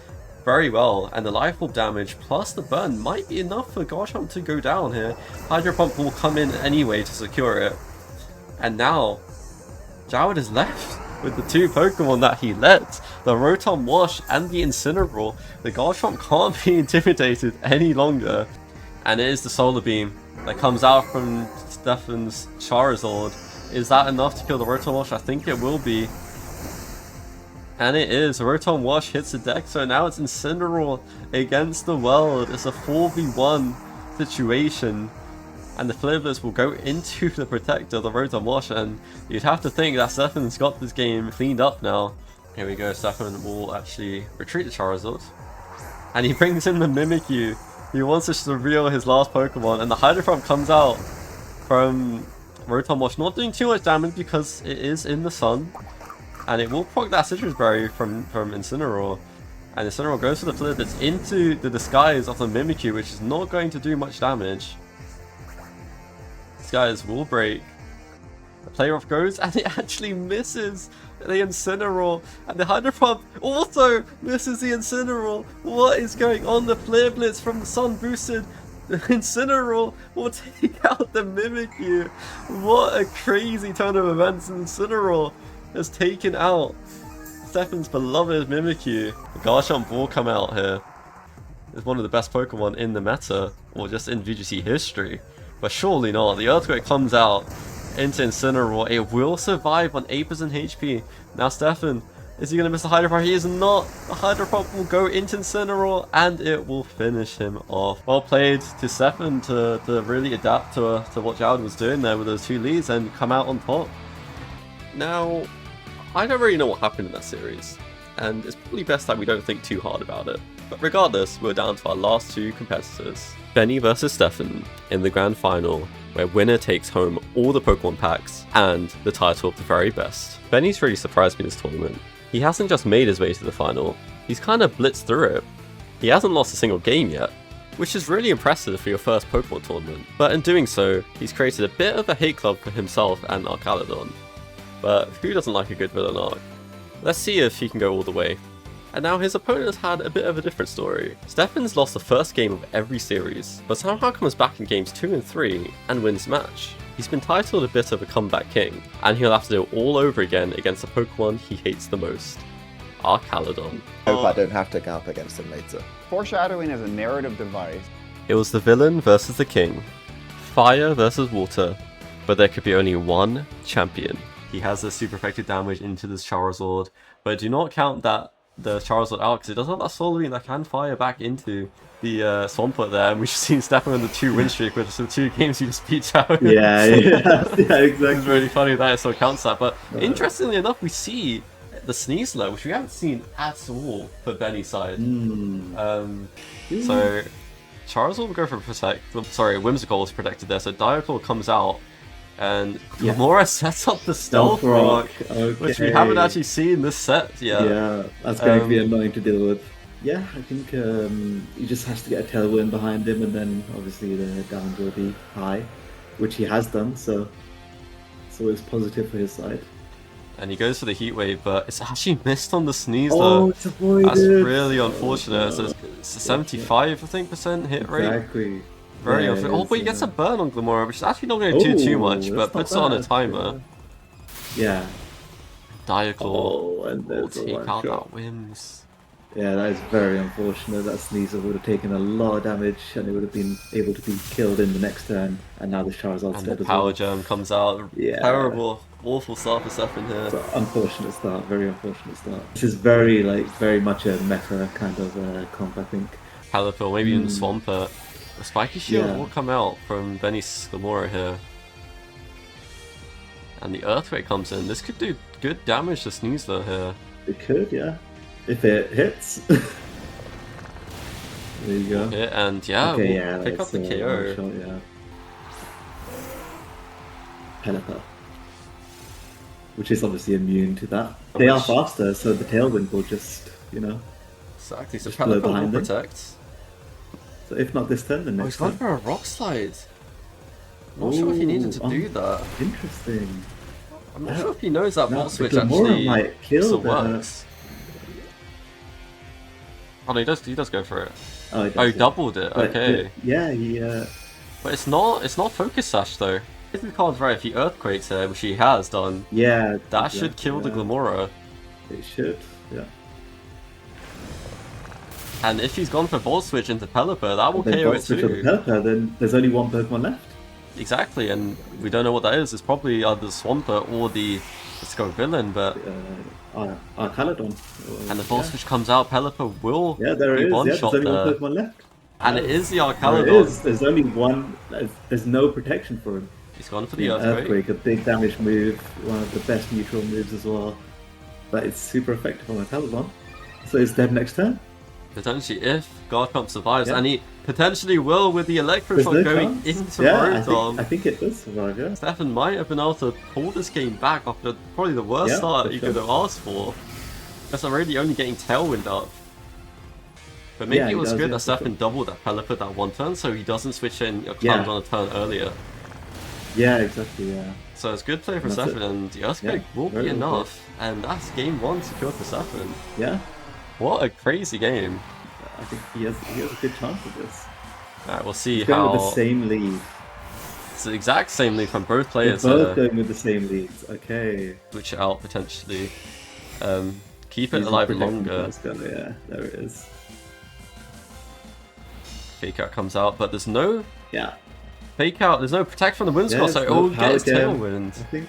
very well. And the Life Orb damage plus the burn might be enough for Garchomp to go down here. Hydro Pump will come in anyway to secure it. And now Jawad is left with the two Pokemon that he let, the Rotom Wash and the Incineroar. The Garchomp can't be intimidated any longer. And it is the Solar Beam that comes out from Stefan's Charizard. Is that enough to kill the Rotom Wash? I think it will be. And it is. Rotom Wash hits the deck, so now it's Incineroar against the world. It's a 4v1 situation. And the Flibblers will go into the Protector, the Rotom Wash, and you'd have to think that Stefan's got this game cleaned up now. Here we go, Stefan will actually retreat the Charizard. And he brings in the Mimikyu. He wants to reveal his last Pokemon, and the Hydro Pump comes out from Rotom Wash, not doing too much damage because it is in the sun. And it will proc that Citrus Berry from Incineroar. And Incineroar goes for the flip. It's into the disguise of the Mimikyu, which is not going to do much damage. Disguise will break. The Play Rough goes, and it actually misses the Incineroar. And the Hydro Pump also misses the Incineroar. What is going on? The Flare Blitz from the sun boosted. The Incineroar will take out the Mimikyu. What a crazy turn of events. Incineroar has taken out Stefan's beloved Mimikyu. The Garchomp will come out here. It's one of the best Pokemon in the meta, or just in VGC history. But surely not. The Earthquake comes out into Incineroar. It will survive on 8% HP. Now Stefan, is he going to miss the Hydro Pump? He is not. The Hydro Pump will go into Incineroar and it will finish him off. Well played to Stefan to really adapt to what Jawad was doing there with those two leads and come out on top. Now, I don't really know what happened in that series, and it's probably best that we don't think too hard about it. But regardless, we're down to our last two competitors. Bene versus Stefan in the grand final, where winner takes home all the Pokemon packs and the title of the very best. Bene's really surprised me this tournament. He hasn't just made his way to the final, he's kind of blitzed through it. He hasn't lost a single game yet, which is really impressive for your first Pokemon tournament. But in doing so, he's created a bit of a hate club for himself and Arcaladon. But who doesn't like a good villain arc? Let's see if he can go all the way. And now his opponent has had a bit of a different story. Stefan's lost the first game of every series, but somehow comes back in games 2 and 3 and wins the match. He's been titled a bit of a comeback king, and he'll have to do it all over again against the Pokemon he hates the most, Arcaladon. Hope I don't have to go up against him later. Foreshadowing is a narrative device. It was the villain versus the king, fire versus water, but there could be only one champion. He has the super effective damage into this Charizard, but do not count that the Charizard out because it does have that Solar Beam that can fire back into the Swampert there, and we've seen Stefan in the 2 win streak with the 2 games he just beat Jawad. Yeah, exactly. It's really funny that it still counts that, but interestingly enough, we see the Sneasler, which we haven't seen at all for Bene's side. So Charizard will go for Protect. Sorry, Whimsicott was protected there, so Dialclaw comes out, and Gamora sets up the Stealth Rock, which we haven't actually seen this set yet. Yeah, that's going to be annoying to deal with. Yeah, I think he just has to get a Tailwind behind him, and then obviously the damage will be high, which he has done, so it's always positive for his side. And he goes for the Heat Wave, but it's actually missed on the Sneasler. Oh, it's avoided. That's really unfortunate. So it's a 75, I think, % hit rate. Exactly. Very unfortunate. Oh, but he gets a burn on Glamora, which is actually not going to do too much, but puts it on a timer. Yeah. Dialclaw and will there's the take one out shot. that Whims. Yeah, that is very unfortunate. That Sneasler would have taken a lot of damage, and it would have been able to be killed in the next turn. And now the Charizard's And dead the as Power well. Gem comes out. Yeah. Terrible, awful start for Stefan here. So unfortunate start, very unfortunate start. This is very much a meta kind of comp, I think. Palipil, maybe even Swampert. The Spiky Shield Yeah. will come out from Benny's Glamora here. And the Earthquake comes in. This could do good damage to Sneasler here. It could, yeah. If it hits. There you go. Hit, and yeah, Okay, we'll yeah, pick up that's, the KO. one shot, yeah. Pelipper. Which is obviously immune to that. They are faster, so the Tailwind will just, Exactly, so just blow Palipil will behind them. protect. So if not this turn, then Oh, next he's going turn. for a Rock Slide. I'm not sure if he needed to do that. Interesting. I'm not sure if he knows that No, Volt Switch the Glamora actually might kill still the- works. Oh no, he does go for it. Oh, it Oh, he does, yeah. doubled it, But, okay. yeah, he. But it's not Focus Sash though. If the card's right, if he Earthquakes it, which he has done, Yeah. that should kill the Glamora. It should, yeah. And if he's gone for Volt Switch into Pelipper, that will Then KO it Volt Switch on too. Pelipper, then there's only one Pokemon left. Exactly, and we don't know what that is. It's probably either the Swampert or the Let's Go Villain, but Arcaladon. and the Volt Switch comes out, Pelipper will Yeah, there be is. one Yeah, shot there's only there. one Pokemon left. And it is the There Arcaladon. is. There's only one. There's no protection for him. He's gone for the Yeah, Earthquake. a big damage move, one of the best neutral moves as well. But it's super effective on Arcaladon. So it's dead next turn. Potentially, if Garchomp survives, Yeah. and he potentially will with the There's Electroshock no going chance. into Yeah, Rotom. I think it does survive, yeah. Stefan might have been able to pull this game back after probably the worst Yeah, start for you sure. could have asked for. That's already only getting Tailwind up. But maybe Yeah, it he was does, good yeah, that for Stefan doubled that Pelipper that one turn, so he doesn't switch in your Yeah. Cloud on a turn earlier. Yeah, exactly, yeah. So it's good play for And that's Stefan, it. and the Earthquake Yeah, will be very well enough. And that's game 1 secured for Stefan. Yeah, What a crazy game. I think he has a good chance of this. Alright, we'll see He's going how. with the same lead. It's the exact same lead from both They're players. both going with the same leads. Okay. Switch it out potentially. Keep it Using alive protection longer. first, yeah, there it is. Fake out comes out, but there's no Yeah, fake out. There's no protect from the Whimsicott, Yeah, so it no will get his Power Gem. Tailwind. I think.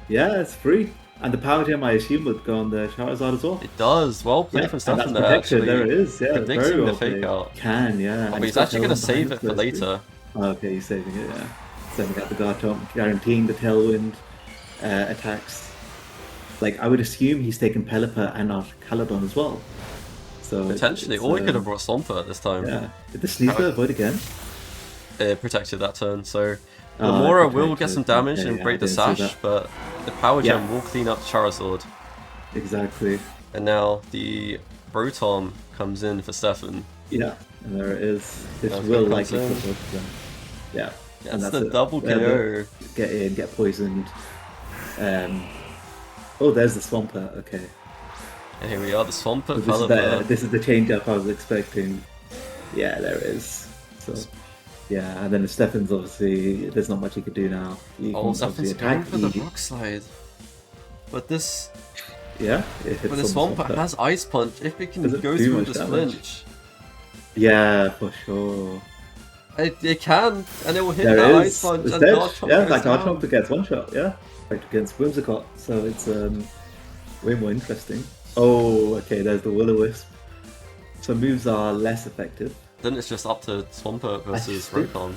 Yeah, it's free. And the Power Gem, I assume, would go on the Charizard as well. It does. Well played Yeah, from and Stefan that's there. protected. Actually, There it is. Yeah, predicting very the well fake played. out. Can, yeah. Oh, And but he's got actually going to Tailwind save behind it for first, too. later. Oh, okay, he's saving it, yeah. Sending out the Garchomp, guaranteeing the Tailwind attacks. Like, I would assume he's taken Pelipper and Arcaladon as well. So Potentially, it's, or he could have brought Swampert this time. Yeah. Did the Sneasler avoid again? It protected that turn, so Oh, Glamora it will get protected. some damage Okay, and yeah, break I the didn't see sash, that. but the Power Gem Yeah. will clean up the Charizard. Exactly. And now the Rotom comes in for Stefan. Yeah, and there it is. This That's will good likely concern. put both of them. Yeah. That's and the it. double Yeah, KO. Get in, get poisoned. Oh, there's the Swampert. Okay. And here we are, the Swampert This is, fell this is the change up I was expecting. Yeah, there it is. So, yeah, and then the Stefan's obviously, there's not much he could do now. He Oh, can Stefan's obviously going for the the- rock slide. But this... Yeah, it hits But the on Swampert has Ice Punch, if it can Does it go do through much this damage? flinch. Yeah, for sure. It can, and it will hit There that it Ice is. Punch, It's and dead. Garchomp Yeah, goes like down. Garchomp gets one shot, yeah. Like against Whimsicott, so it's way more interesting. Oh, okay, there's the Will-O-Wisp. So moves are less effective. Then it's just up to Swampert versus think- Rotom.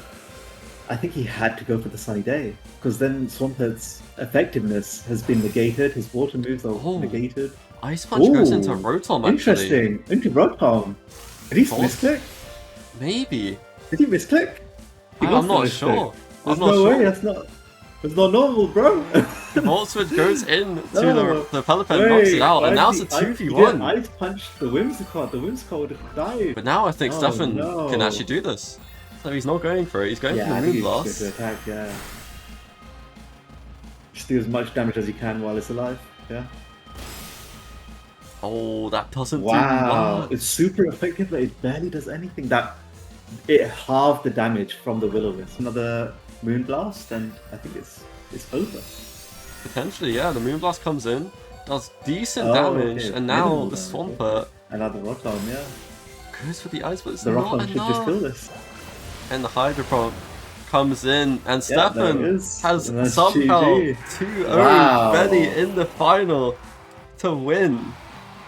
I think he had to go for the Sunny Day, because then Swampert's effectiveness has been negated, his water moves are Oh. negated. Ice Punch goes into Ooh, Rotom, actually. Interesting, into Rotom. Did he Thoughts? misclick? Maybe. Did he misclick? He I'm must not have sure. misclicked. I'm There's not no sure. way, that's not normal, bro. Volt Switch goes in to No. the Pelipper, knocks it out, and now it's a He 2v1. ice punched the Whimsicott would have died. But now I think Oh, Stefan no. can actually do this. So he's not going for it, he's going Yeah, for I the think Moon he's just Blast. going to attack, yeah. Just do as much damage as you can while it's alive, yeah. Oh, that doesn't Wow, do much. it's super effective, but it barely does anything. It halved the damage from the Will-O-Wisp. Another Moonblast, and I think it's over. Potentially, yeah, the Moon Blast comes in, does decent Oh, damage, okay, and now minimal the damage, Swampert Another Rotom, yeah. goes for the Ice, but it's The not Rotom should just enough. kill this. And the Hydro Pump comes in, and Yeah, Stefan there it is. has And that's somehow GG. 2-0 Wow. Bene in the final to win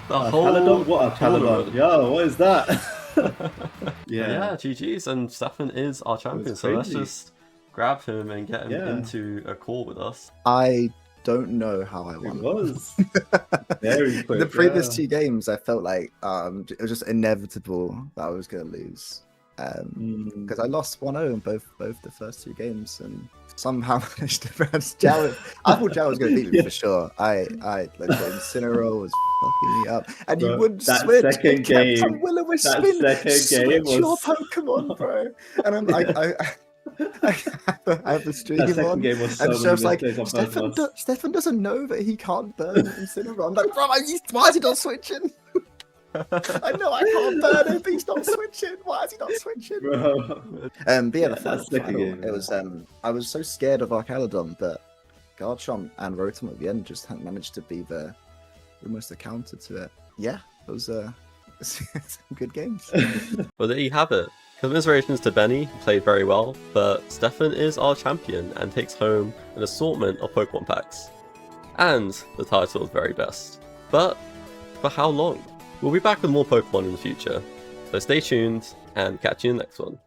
the whole Caledon? What a Caledon. tournament. Yo, what is that? Yeah, GG's, and Stefan is our champion, so let's crazy. just grab him and get him Yeah. into a call with us. I don't know how I It won. was. Very quick. The previous yeah. two games, I felt like it was just inevitable that I was going to lose. Because I lost 1-0 in both the first two games, and somehow managed to bounce Jawad. I thought Jawad was going to beat me Yeah. for sure. I like the Incineroar was fucking me up, and you Bro, wouldn't that switch. second It kept on game- Will-O-Wisp that spin. second game Switch your was- Pokemon, bro. And I'm I have the stream That second on, game was so and many Chef's like, mistakes on both Stefan, of us. Stefan doesn't know that he can't burn Incineroar. I'm like, bro, why is he not switching? I know I can't burn him, but he's not switching. Why is he not switching? Bro. But yeah, the Yeah, final, that's the game, it was I was so scared of Arcaladon, but Garchomp and Rotom at the end just hadn't managed to be almost a counter to it. Yeah, it was some good games. Well, there you have it. Commiserations to Bene, who played very well, but Stefan is our champion and takes home an assortment of Pokemon packs. And the title of very best. But for how long? We'll be back with more Pokemon in the future, so stay tuned and catch you in the next one.